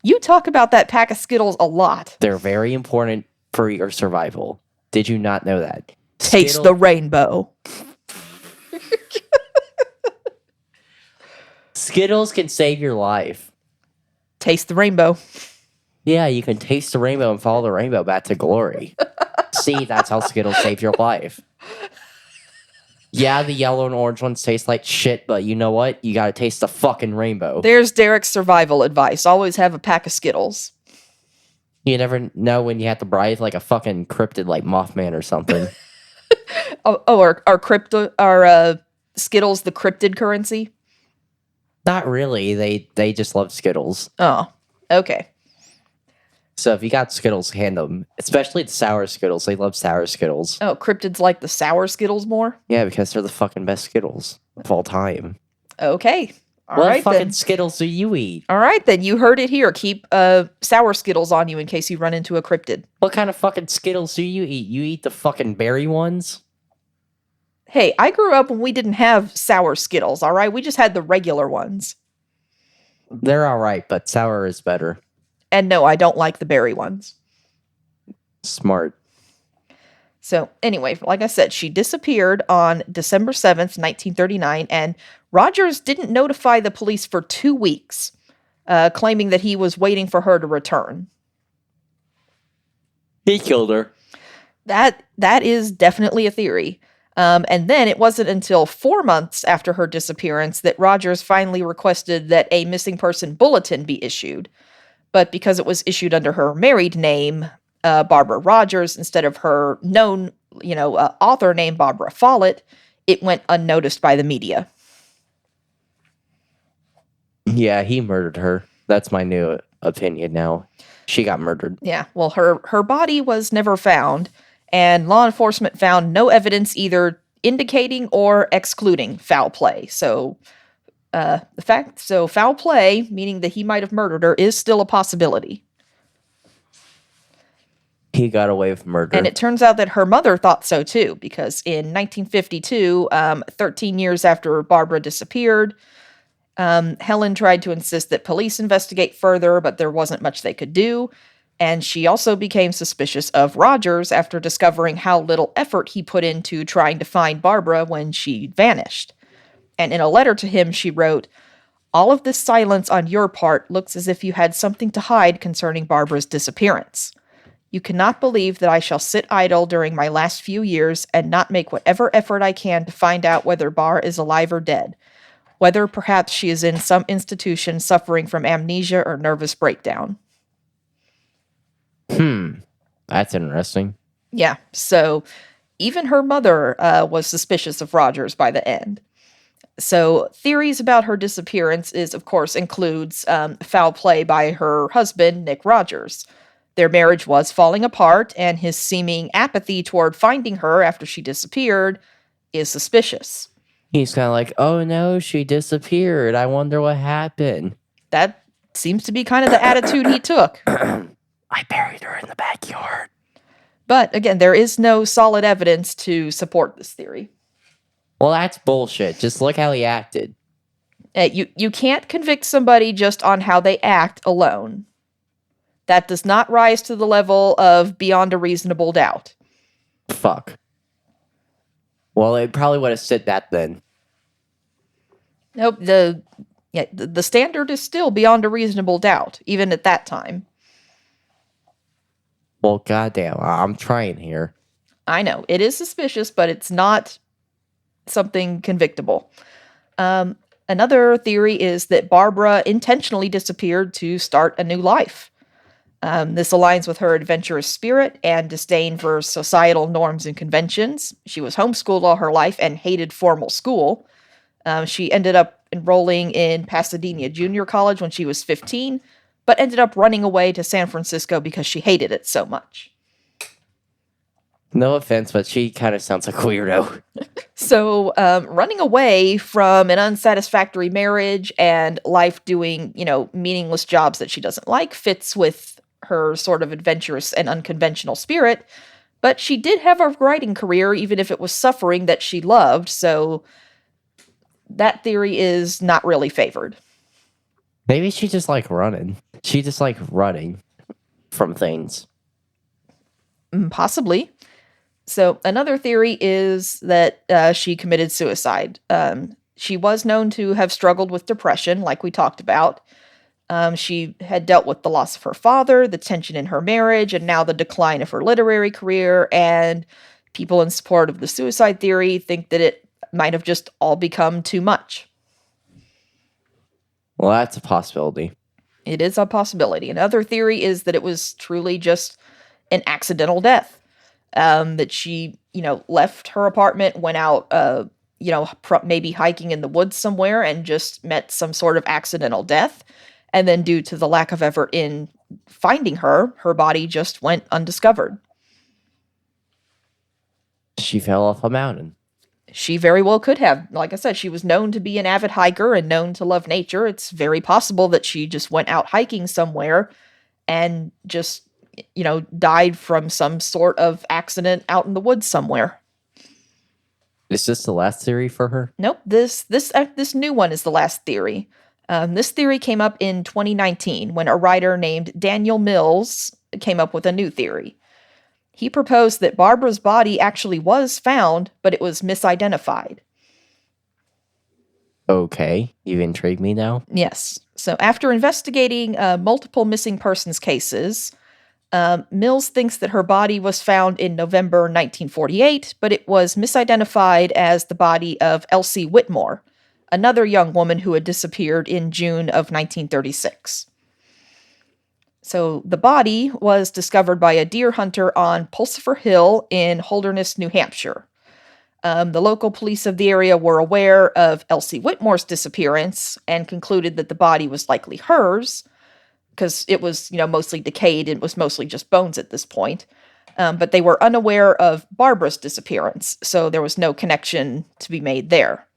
You talk about that pack of Skittles a lot. They're very important for your survival. Did you not know that? Taste the rainbow. Skittles can save your life. Taste the rainbow. Yeah, you can taste the rainbow and follow the rainbow back to glory. See, that's how Skittles save your life. Yeah, the yellow and orange ones taste like shit, but you know what? You gotta taste the fucking rainbow. There's Derek's survival advice. Always have a pack of Skittles. You never know when you have to bribe like a fucking cryptid like Mothman or something. Are Skittles the cryptid currency? Not really. They just love Skittles. Oh, okay. So if you got Skittles, hand them. Especially the sour Skittles. They love sour Skittles. Oh, cryptids like the sour Skittles more? Yeah, because they're the fucking best Skittles of all time. Okay. What fucking Skittles do you eat? All right, then. You heard it here. Keep sour Skittles on you in case you run into a cryptid. What kind of fucking Skittles do you eat? You eat the fucking berry ones? Hey, I grew up when we didn't have sour Skittles, all right? We just had the regular ones. They're all right, but sour is better. And no, I don't like the berry ones. Smart. So anyway, like I said, she disappeared on December 7th, 1939, and Rogers didn't notify the police for 2 weeks, claiming that he was waiting for her to return. He killed her. That is definitely a theory. And then it wasn't until 4 months after her disappearance that Rogers finally requested that a missing person bulletin be issued. But because it was issued under her married name, Barbara Rogers, instead of her known, author name Barbara Follett, it went unnoticed by the media. Yeah, he murdered her. That's my new opinion now. She got murdered. Yeah, well, her body was never found, and law enforcement found no evidence either indicating or excluding foul play. So foul play, meaning that he might have murdered her, is still a possibility. He got away with murder. And it turns out that her mother thought so too, because in 1952, 13 years after Barbara disappeared, Helen tried to insist that police investigate further, but there wasn't much they could do. And she also became suspicious of Rogers after discovering how little effort he put into trying to find Barbara when she vanished. And in a letter to him, she wrote, "All of this silence on your part looks as if you had something to hide concerning Barbara's disappearance. You cannot believe that I shall sit idle during my last few years and not make whatever effort I can to find out whether Bar is alive or dead, whether perhaps she is in some institution suffering from amnesia or nervous breakdown." That's interesting. Yeah, so even her mother was suspicious of Rogers by the end. So theories about her disappearance includes foul play by her husband, Nick Rogers. Their marriage was falling apart, and his seeming apathy toward finding her after she disappeared is suspicious. He's kind of like, oh no, she disappeared. I wonder what happened. That seems to be kind of the attitude he took. I buried her in the backyard. But again, there is no solid evidence to support this theory. Well, that's bullshit. Just look how he acted. You can't convict somebody just on how they act alone. That does not rise to the level of beyond a reasonable doubt. Fuck. Well, it probably would have said that then. Nope, the standard is still beyond a reasonable doubt, even at that time. Well, goddamn, I'm trying here. I know, it is suspicious, but it's not something convictable. Another theory is that Barbara intentionally disappeared to start a new life. This aligns with her adventurous spirit and disdain for societal norms and conventions. She was homeschooled all her life and hated formal school. She ended up enrolling in Pasadena Junior College when she was 15, but ended up running away to San Francisco because she hated it so much. No offense, but she kind of sounds like a weirdo. So, running away from an unsatisfactory marriage and life doing, meaningless jobs that she doesn't like fits with her sort of adventurous and unconventional spirit. But she did have a writing career, even if it was suffering that she loved. So, that theory is not really favored. Maybe she just like running. She just like running from things. Possibly. So, another theory is that she committed suicide. She was known to have struggled with depression, like we talked about. She had dealt with the loss of her father, the tension in her marriage, and now the decline of her literary career. And people in support of the suicide theory think that it might have just all become too much. Well, that's a possibility. It is a possibility. Another theory is that it was truly just an accidental death. That she, left her apartment, went out, maybe hiking in the woods somewhere and just met some sort of accidental death. And then due to the lack of effort in finding her, her body just went undiscovered. She fell off a mountain. She very well could have. Like I said, she was known to be an avid hiker and known to love nature. It's very possible that she just went out hiking somewhere and just, died from some sort of accident out in the woods somewhere. Is this the last theory for her? Nope. This new one is the last theory. This theory came up in 2019 when a writer named Daniel Mills came up with a new theory. He proposed that Barbara's body actually was found, but it was misidentified. Okay, you've intrigued me now. Yes. So after investigating multiple missing persons cases, Mills thinks that her body was found in November 1948, but it was misidentified as the body of Elsie Whitmore, another young woman who had disappeared in June of 1936. So the body was discovered by a deer hunter on Pulsifer Hill in Holderness, New Hampshire. The local police of the area were aware of Elsie Whitmore's disappearance and concluded that the body was likely hers, because it was, mostly decayed. It was mostly just bones at this point. But they were unaware of Barbara's disappearance, so there was no connection to be made there.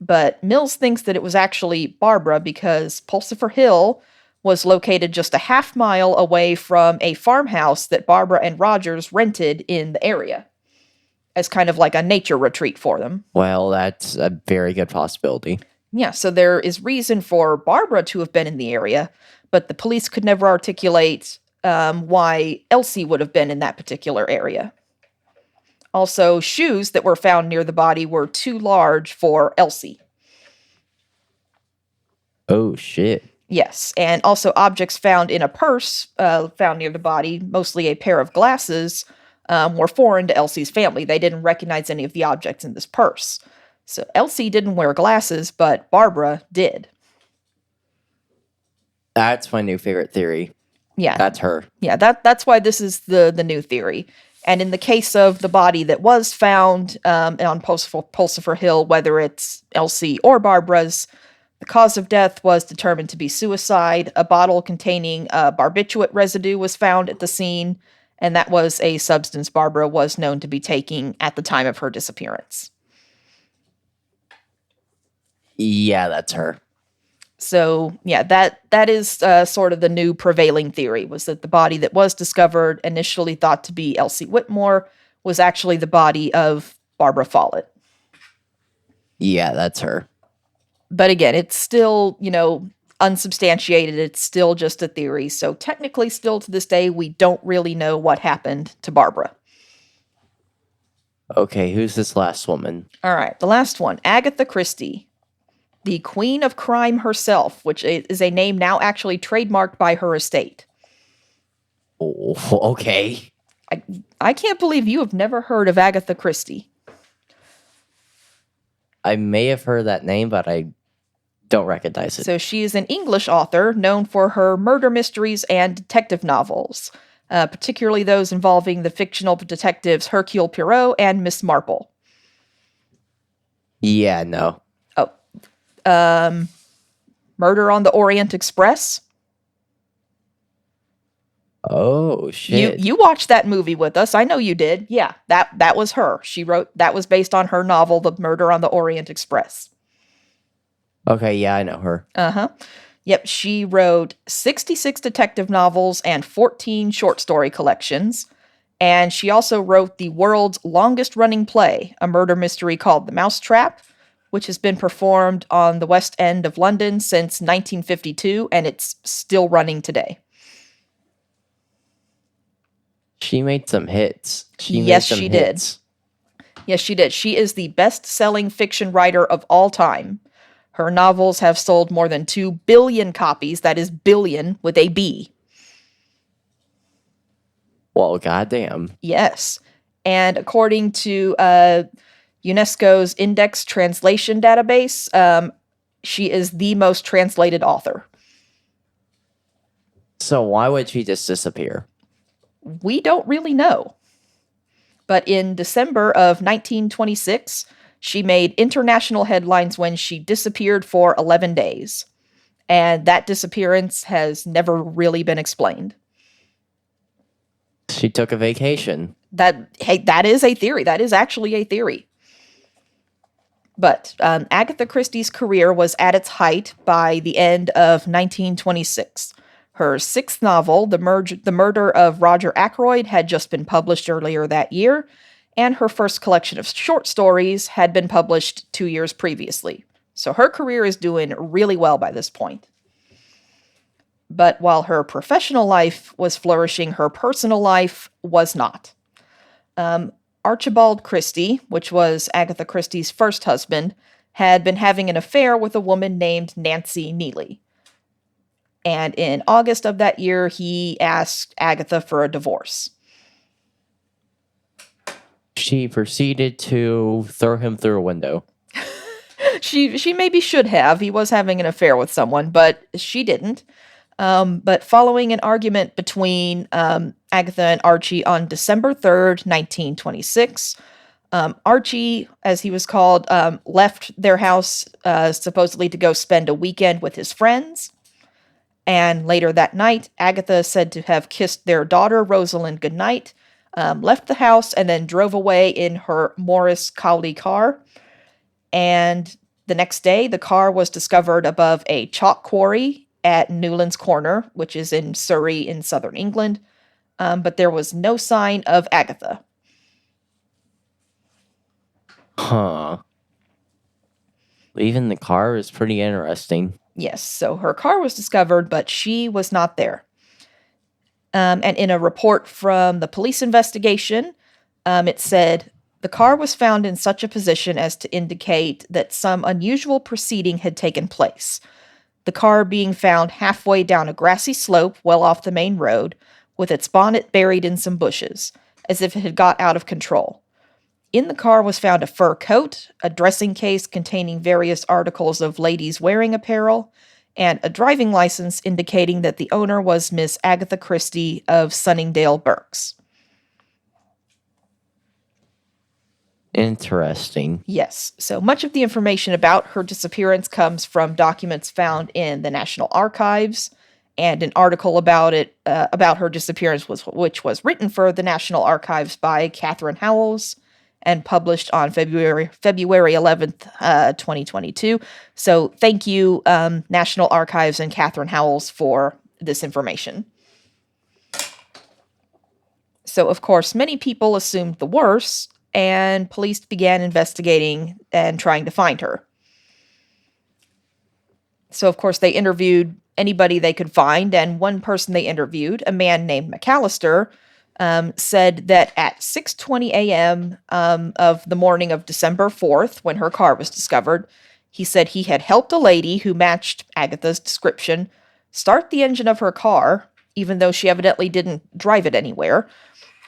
But Mills thinks that it was actually Barbara because Pulsifer Hill was located just a half mile away from a farmhouse that Barbara and Rogers rented in the area as kind of like a nature retreat for them. Well, that's a very good possibility. Yeah, so there is reason for Barbara to have been in the area, but the police could never articulate why Elsie would have been in that particular area. Also, shoes that were found near the body were too large for Elsie. Oh, shit. Yes, and also objects found in a purse found near the body, mostly a pair of glasses, were foreign to Elsie's family. They didn't recognize any of the objects in this purse. So Elsie didn't wear glasses, but Barbara did. That's my new favorite theory. Yeah. That's her. Yeah, that's why this is the new theory. And in the case of the body that was found on Pulsifer Hill, whether it's Elsie or Barbara's, the cause of death was determined to be suicide. A bottle containing barbiturate residue was found at the scene, and that was a substance Barbara was known to be taking at the time of her disappearance. Yeah, that's her. So, yeah, that is sort of the new prevailing theory, was that the body that was discovered, initially thought to be Elsie Whitmore, was actually the body of Barbara Follett. Yeah, that's her. But again, it's still, unsubstantiated. It's still just a theory. So technically, still to this day, we don't really know what happened to Barbara. Okay, who's this last woman? All right, the last one, Agatha Christie. The Queen of Crime herself, which is a name now actually trademarked by her estate. Oh, okay. I can't believe you have never heard of Agatha Christie. I may have heard that name, but I don't recognize it. So she is an English author known for her murder mysteries and detective novels, particularly those involving the fictional detectives Hercule Poirot and Miss Marple. Yeah, no. Murder on the Orient Express. Oh You shit. you watched that movie with us. I know you did. Yeah, that was her. She wrote that was based on her novel The Murder on the Orient Express. Okay, yeah, I know her. Uh-huh. Yep, she wrote 66 detective novels and 14 short story collections. And she also wrote the world's longest running play, a murder mystery called The Mousetrap, which has been performed on the West End of London since 1952, and it's still running today. She made some hits. She Yes, made some she did. hits. Yes, she did. She is the best selling fiction writer of all time. Her novels have sold more than 2 billion copies. That is billion with a B. Well, goddamn. Yes. And according to UNESCO's Index Translation Database, she is the most translated author. So why would she just disappear? We don't really know. But in December of 1926, she made international headlines when she disappeared for 11 days. And that disappearance has never really been explained. She took a vacation. That is a theory. That is actually a theory. But Agatha Christie's career was at its height by the end of 1926. Her sixth novel, The Murder of Roger Ackroyd, had just been published earlier that year, and her first collection of short stories had been published 2 years previously. So her career is doing really well by this point. But while her professional life was flourishing, her personal life was not. Archibald Christie, which was Agatha Christie's first husband, had been having an affair with a woman named Nancy Neely. And in August of that year, he asked Agatha for a divorce. She proceeded to throw him through a window. She maybe should have. He was having an affair with someone, but she didn't. But following an argument between Agatha and Archie on December 3rd, 1926, Archie, as he was called, left their house supposedly to go spend a weekend with his friends. And later that night, Agatha said to have kissed their daughter, Rosalind, goodnight, left the house, and then drove away in her Morris Cowley car. And the next day, the car was discovered above a chalk quarry at Newlands Corner, which is in Surrey in southern England. But there was no sign of Agatha. Huh. Leaving the car is pretty interesting. Yes, so her car was discovered, but she was not there. And in a report from the police investigation, it said, the car was found in such a position as to indicate that some unusual proceeding had taken place. The car being found halfway down a grassy slope well off the main road, with its bonnet buried in some bushes, as if it had got out of control. In the car was found a fur coat, a dressing case containing various articles of ladies' wearing apparel, and a driving license indicating that the owner was Miss Agatha Christie of Sunningdale Berks. Interesting. Yes, so much of the information about her disappearance comes from documents found in the National Archives, and an article about her disappearance which was written for the National Archives by Catherine Howells and published on February 11th, 2022. So thank you, National Archives and Catherine Howells, for this information. So, of course, many people assumed the worst, and police began investigating and trying to find her. So, of course, they interviewed anybody they could find, and one person they interviewed, a man named McAllister, said that at 6:20 a.m. Of the morning of December 4th, when her car was discovered, he said he had helped a lady who matched Agatha's description start the engine of her car, even though she evidently didn't drive it anywhere.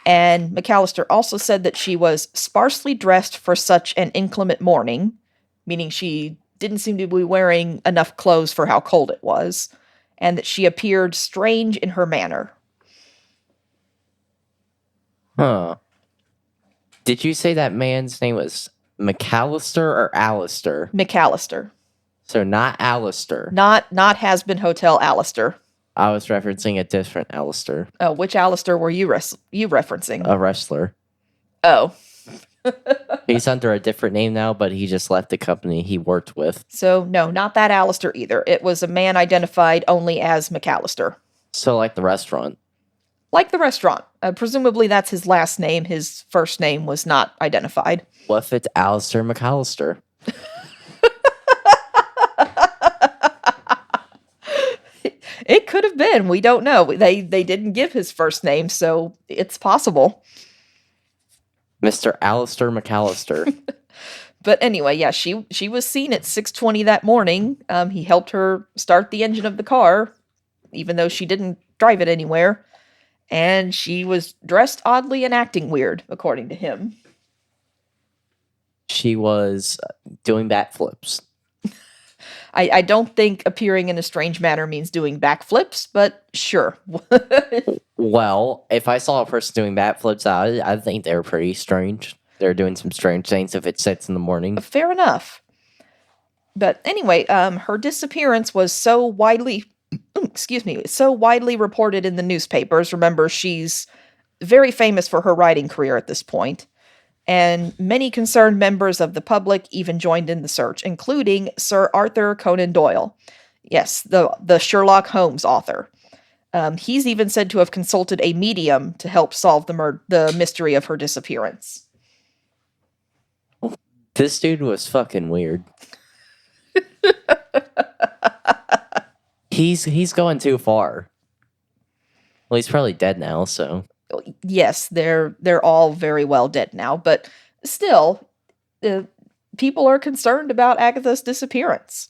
And McAllister also said that she was sparsely dressed for such an inclement morning, meaning she didn't seem to be wearing enough clothes for how cold it was, and that she appeared strange in her manner. Huh. Did you say that man's name was McAllister or Alistair? McAllister. So not Alistair. Not Has Been Hotel Alistair. I was referencing a different Alistair, Oh, which Alistair were you referencing? a wrestler. Oh. He's under a different name now, but he just left the company he worked with. So, no, not that Alistair either. It was a man identified only as McAllister. So, like the restaurant. Like the restaurant. Presumably that's his last name. His first name was not identified. What if it's Alistair McAllister? It could have been. We don't know. They didn't give his first name, so it's possible. Mr. Alistair McAllister. But anyway, yeah, she was seen at 6:20 that morning. He helped her start the engine of the car, even though she didn't drive it anywhere. And she was dressed oddly and acting weird, according to him. She was doing backflips. I don't think appearing in a strange manner means doing backflips, but sure. Well, if I saw a person doing backflips, I think they were pretty strange. They're doing some strange things if it's 6 in the morning. Fair enough. But anyway, her disappearance was so widely, so widely reported in the newspapers. Remember, she's very famous for her writing career at this point. And many concerned members of the public even joined in the search, including Sir Arthur Conan Doyle. Yes, the Sherlock Holmes author. He's even said to have consulted a medium to help solve the mystery of her disappearance. This dude was fucking weird. He's going too far. Well, he's probably dead now, so. Yes, they're all very well dead now, but still, people are concerned about Agatha's disappearance.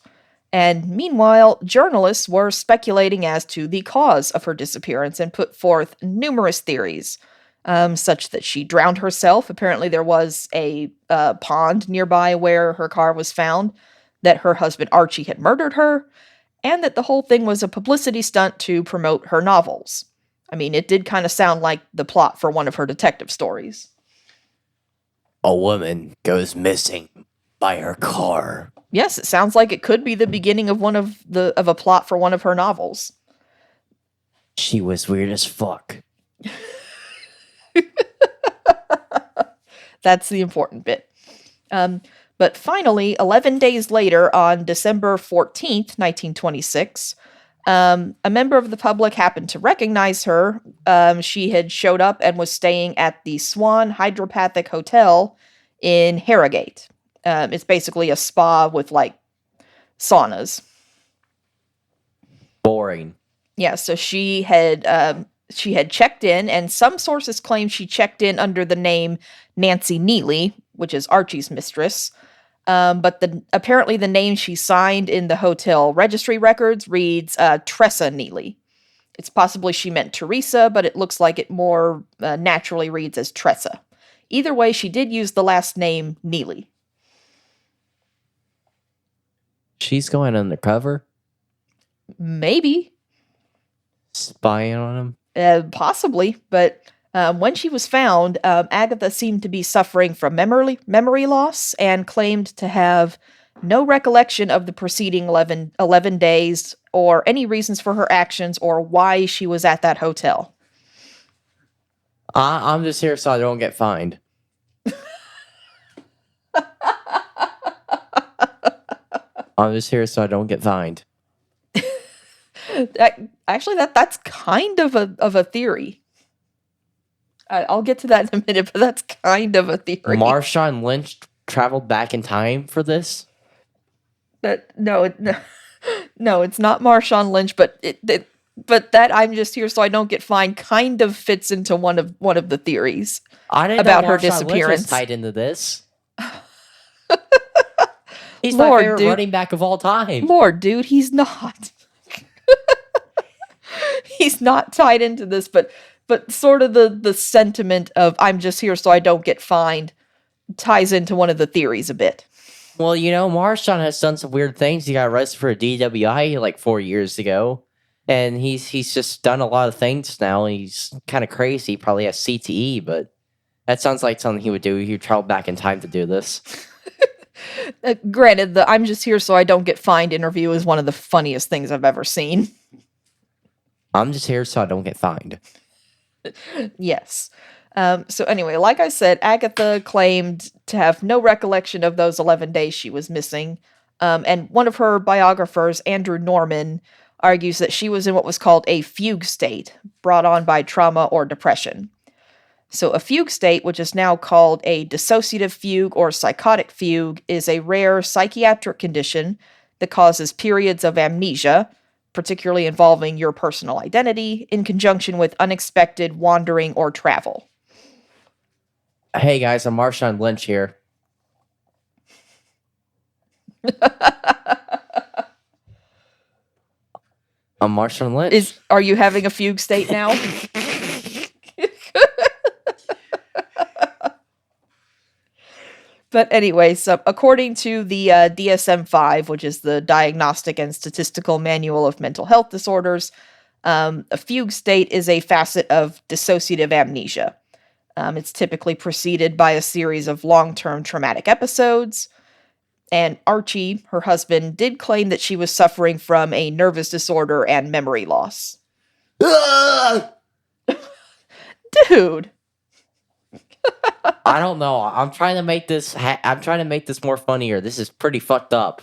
And meanwhile, journalists were speculating as to the cause of her disappearance and put forth numerous theories, such that she drowned herself. Apparently, there was a pond nearby where her car was found, that her husband Archie had murdered her, and that the whole thing was a publicity stunt to promote her novels. I mean, it did kind of sound like the plot for one of her detective stories. A woman goes missing by her car. Yes, it sounds like it could be the beginning of a plot for one of her novels. She was weird as fuck. That's the important bit. But finally, 11 days later, on December 14th, 1926, a member of the public happened to recognize her. She had showed up and was staying at the Swan Hydropathic Hotel in Harrogate. It's basically a spa with, like, saunas. Boring. Yeah, so she had checked in, and some sources claim she checked in under the name Nancy Neely, which is Archie's mistress. But apparently the name she signed in the hotel registry records reads Tressa Neely. It's possibly she meant Teresa, but it looks like it more naturally reads as Tressa. Either way, she did use the last name Neely. She's going undercover? Maybe. Spying on him? Possibly, but when she was found, Agatha seemed to be suffering from memory loss and claimed to have no recollection of the preceding 11 days or any reasons for her actions or why she was at that hotel. I'm just here so I don't get fined. I'm just here so I don't get fined. Actually, that's kind of a theory. I'll get to that in a minute, but that's kind of a theory. Marshawn Lynch traveled back in time for this? No, it's not Marshawn Lynch, but but that I'm just here so I don't get fined kind of fits into one of the theories about her disappearance. Lynch was tied into this. He's Lord, my favorite dude. running back of all time. Lord, dude, he's not. He's not tied into this, but sort of the sentiment of I'm just here so I don't get fined ties into one of the theories a bit. Well, you know, Marshawn has done some weird things. He got arrested for a DWI like 4 years ago. And he's just done a lot of things now. He's kind of crazy. He probably has CTE, but that sounds like something he would do. He would travel back in time to do this. Granted, the I'm just here so I don't get fined interview is one of the funniest things I've ever seen. I'm just here so I don't get fined. Yes. So anyway, like I said, Agatha claimed to have no recollection of those 11 days she was missing. And one of her biographers, Andrew Norman, argues that she was in what was called a fugue state, brought on by trauma or depression. So a fugue state, which is now called a dissociative fugue or psychotic fugue, is a rare psychiatric condition that causes periods of amnesia, particularly involving your personal identity, in conjunction with unexpected wandering or travel. Hey guys, I'm Marshawn Lynch here. I'm Marshawn Lynch. Are you having a fugue state now? But anyway, so according to the DSM-5, which is the Diagnostic and Statistical Manual of Mental Health Disorders, a fugue state is a facet of dissociative amnesia. It's typically preceded by a series of long-term traumatic episodes. And Archie, her husband, did claim that she was suffering from a nervous disorder and memory loss. Dude. I don't know. I'm trying to make this. I'm trying to make this more funnier. This is pretty fucked up.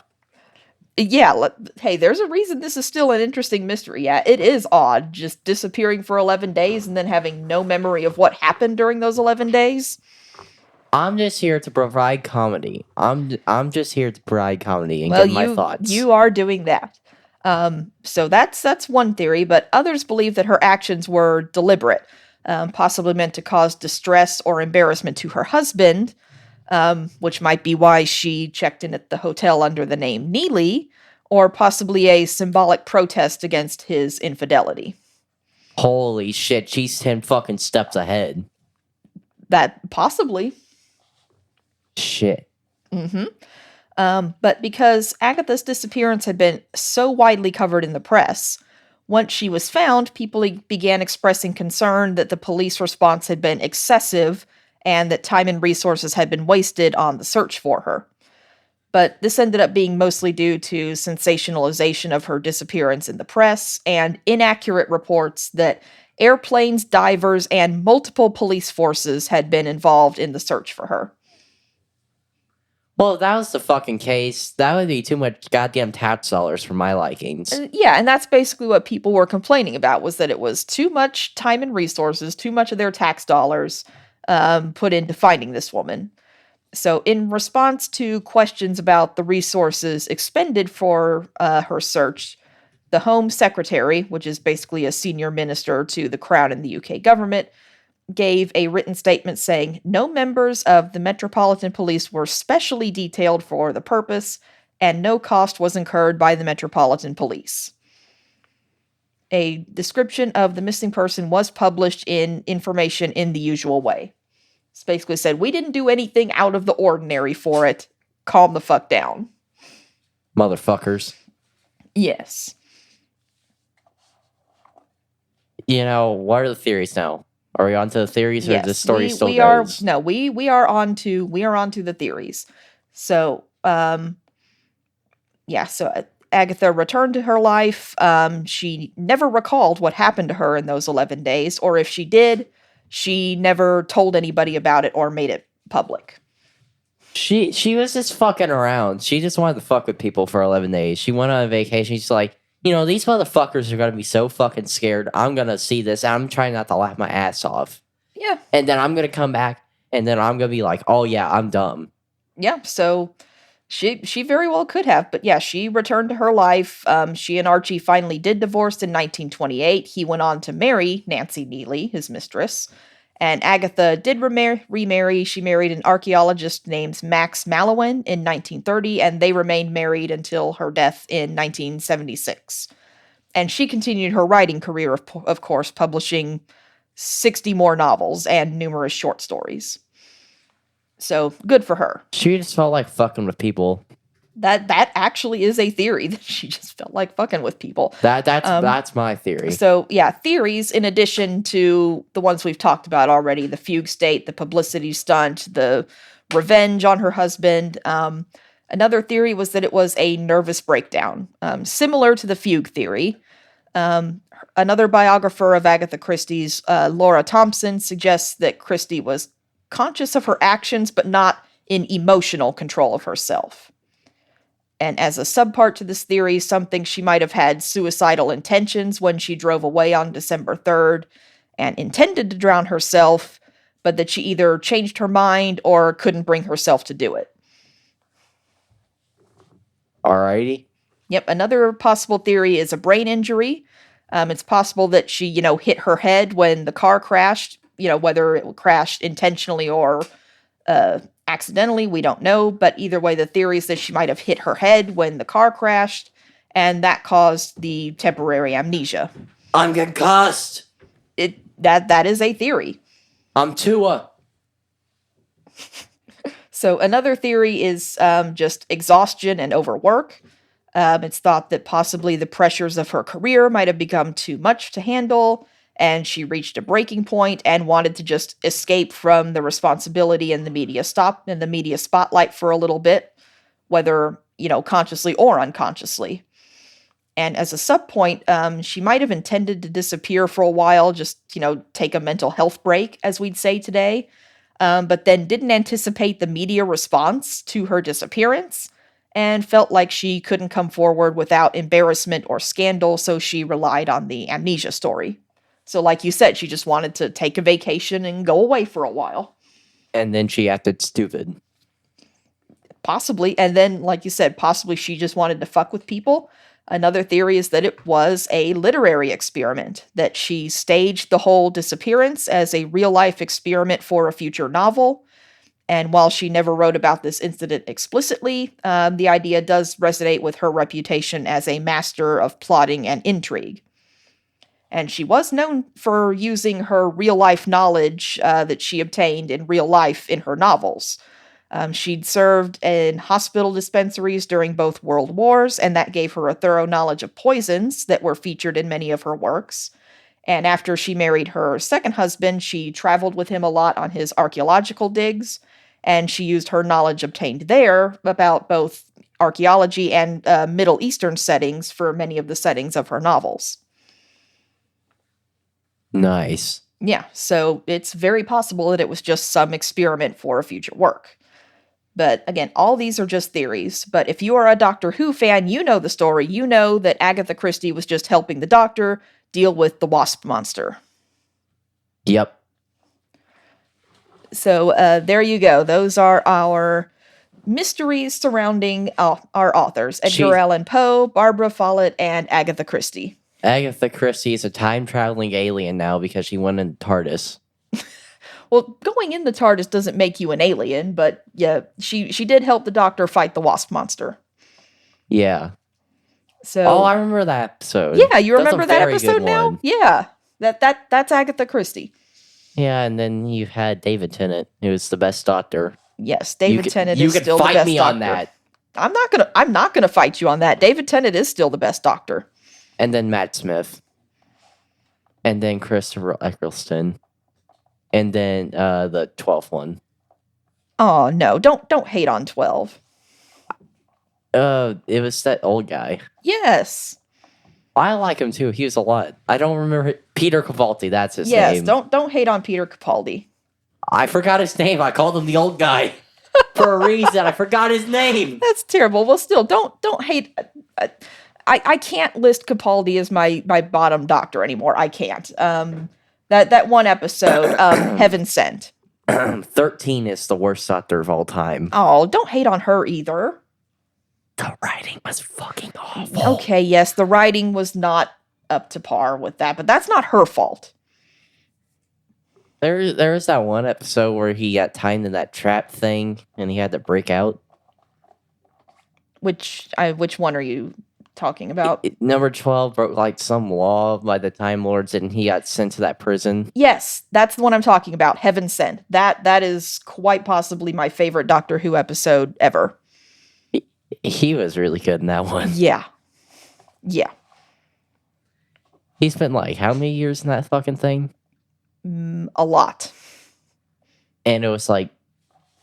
Yeah. Hey, there's a reason this is still an interesting mystery. Yeah, it is odd, just disappearing for 11 days and then having no memory of what happened during those 11 days. I'm just here to provide comedy. I'm just here to provide comedy and give my thoughts. You are doing that. So that's one theory, but others believe that her actions were deliberate. Possibly meant to cause distress or embarrassment to her husband, which might be why she checked in at the hotel under the name Neely, or possibly a symbolic protest against his infidelity. Holy shit, she's 10 fucking steps ahead. That possibly. Shit. But because Agatha's disappearance had been so widely covered in the press, once she was found, people began expressing concern that the police response had been excessive and that time and resources had been wasted on the search for her. But this ended up being mostly due to sensationalization of her disappearance in the press and inaccurate reports that airplanes, divers, and multiple police forces had been involved in the search for her. Well, if that was the fucking case, that would be too much goddamn tax dollars for my likings. Yeah, and that's basically what people were complaining about, was that it was too much time and resources, too much of their tax dollars put into finding this woman. So in response to questions about the resources expended for her search, the Home Secretary, which is basically a senior minister to the Crown and the UK government, gave a written statement saying no members of the Metropolitan Police were specially detailed for the purpose, and no cost was incurred by the Metropolitan Police. A description of the missing person was published in Information in the Usual Way. It's basically said, we didn't do anything out of the ordinary for it. Calm the fuck down. Motherfuckers. Yes. You know, what are the theories now? Are we on to the theories, or yes, the story still we goes? We are on to the theories. So, so Agatha returned to her life. She never recalled what happened to her in those 11 days, or if she did, she never told anybody about it or made it public. She was just fucking around. She just wanted to fuck with people for 11 days. She went on a vacation. She's like, you know, these motherfuckers are going to be so fucking scared. I'm going to see this. I'm trying not to laugh my ass off. Yeah. And then I'm going to come back, and then I'm going to be like, oh, yeah, I'm dumb. Yeah, so she very well could have. But yeah, she returned to her life. She and Archie finally did divorce in 1928. He went on to marry Nancy Neely, his mistress. And Agatha did remarry. She married an archaeologist named Max Mallowan in 1930, and they remained married until her death in 1976. And she continued her writing career, of course, publishing 60 more novels and numerous short stories. So, good for her. She just felt like fucking with people. That actually is a theory, that she just felt like fucking with people. That's my theory. So, yeah, theories in addition to the ones we've talked about already, the fugue state, the publicity stunt, the revenge on her husband. Another theory was that it was a nervous breakdown, similar to the fugue theory. Another biographer of Agatha Christie's, Laura Thompson, suggests that Christie was conscious of her actions, but not in emotional control of herself. And as a subpart to this theory, some think she might have had suicidal intentions when she drove away on December 3rd and intended to drown herself, but that she either changed her mind or couldn't bring herself to do it. Alrighty. Yep, another possible theory is a brain injury. It's possible that she, hit her head when the car crashed, whether it crashed intentionally or accidentally, we don't know. But either way, the theory is that she might have hit her head when the car crashed, and that caused the temporary amnesia. I'm concussed. That is a theory. I'm Tua. So another theory is just exhaustion and overwork. It's thought that possibly the pressures of her career might have become too much to handle, and she reached a breaking point and wanted to just escape from the responsibility and the media spotlight for a little bit, whether, consciously or unconsciously. And as a subpoint, she might have intended to disappear for a while, just, take a mental health break, as we'd say today, but then didn't anticipate the media response to her disappearance and felt like she couldn't come forward without embarrassment or scandal, so she relied on the amnesia story. So like you said, she just wanted to take a vacation and go away for a while. And then she acted stupid. Possibly. And then, like you said, possibly she just wanted to fuck with people. Another theory is that it was a literary experiment, that she staged the whole disappearance as a real-life experiment for a future novel. And while she never wrote about this incident explicitly, the idea does resonate with her reputation as a master of plotting and intrigue. And she was known for using her real-life knowledge that she obtained in real life in her novels. She'd served in hospital dispensaries during both world wars, and that gave her a thorough knowledge of poisons that were featured in many of her works. And after she married her second husband, she traveled with him a lot on his archaeological digs, and she used her knowledge obtained there about both archaeology and Middle Eastern settings for many of the settings of her novels. Nice. Yeah, so it's very possible that it was just some experiment for a future work. But again, all these are just theories. But if you are a Doctor Who fan, you know the story. You know that Agatha Christie was just helping the Doctor deal with the wasp monster. Yep. So there you go. Those are our mysteries surrounding our authors, Edgar Allan Poe, Barbara Follett, and Agatha Christie. Agatha Christie is a time-traveling alien now because she went in TARDIS. Well, going in the TARDIS doesn't make you an alien, but yeah, she did help the Doctor fight the wasp monster. Yeah. So I remember that episode. Yeah, you remember that episode now? One. Yeah. That's Agatha Christie. Yeah, and then you had David Tennant, who was the best Doctor. Yes, David Tennant is still the best Doctor. You can fight me on that. I'm not gonna fight you on that. David Tennant is still the best Doctor. And then Matt Smith. And then Christopher Eccleston. And then the 12th one. Oh no, don't hate on 12. It was that old guy. Yes. I like him too. He was a lot. I don't remember Peter Capaldi. That's his name. Yes, don't hate on Peter Capaldi. I forgot his name. I called him the old guy for a reason. I forgot his name. That's terrible. Well, still, don't hate. I can't list Capaldi as my bottom Doctor anymore. I can't. That one episode, Heaven Sent. 13 is the worst Doctor of all time. Oh, don't hate on her either. The writing was fucking awful. Okay, yes, the writing was not up to par with that, but that's not her fault. There is that one episode where he got timed in that trap thing and he had to break out. Which one are you talking about? Number 12 broke like some law by the Time Lords and he got sent to that prison. Yes, that's the one I'm talking about, Heaven Sent. That is quite possibly my favorite Doctor Who episode ever. He was really good in that one. Yeah. Yeah. He spent like how many years in that fucking thing? A lot. And it was like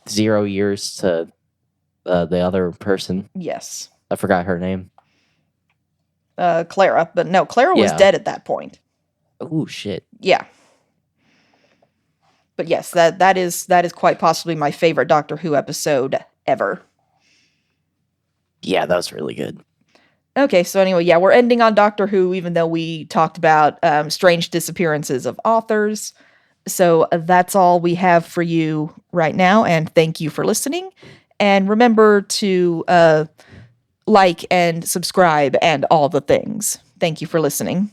0 years to the other person. Yes. I forgot her name. Clara. But no, Clara was Yeah. dead at that point. Oh shit. Yeah. But yes, that is quite possibly my favorite Doctor Who episode ever. Yeah, that was really good. Okay, so anyway, yeah, we're ending on Doctor Who, even though we talked about strange disappearances of authors. So that's all we have for you right now, and thank you for listening. And remember to like and subscribe and all the things. Thank you for listening.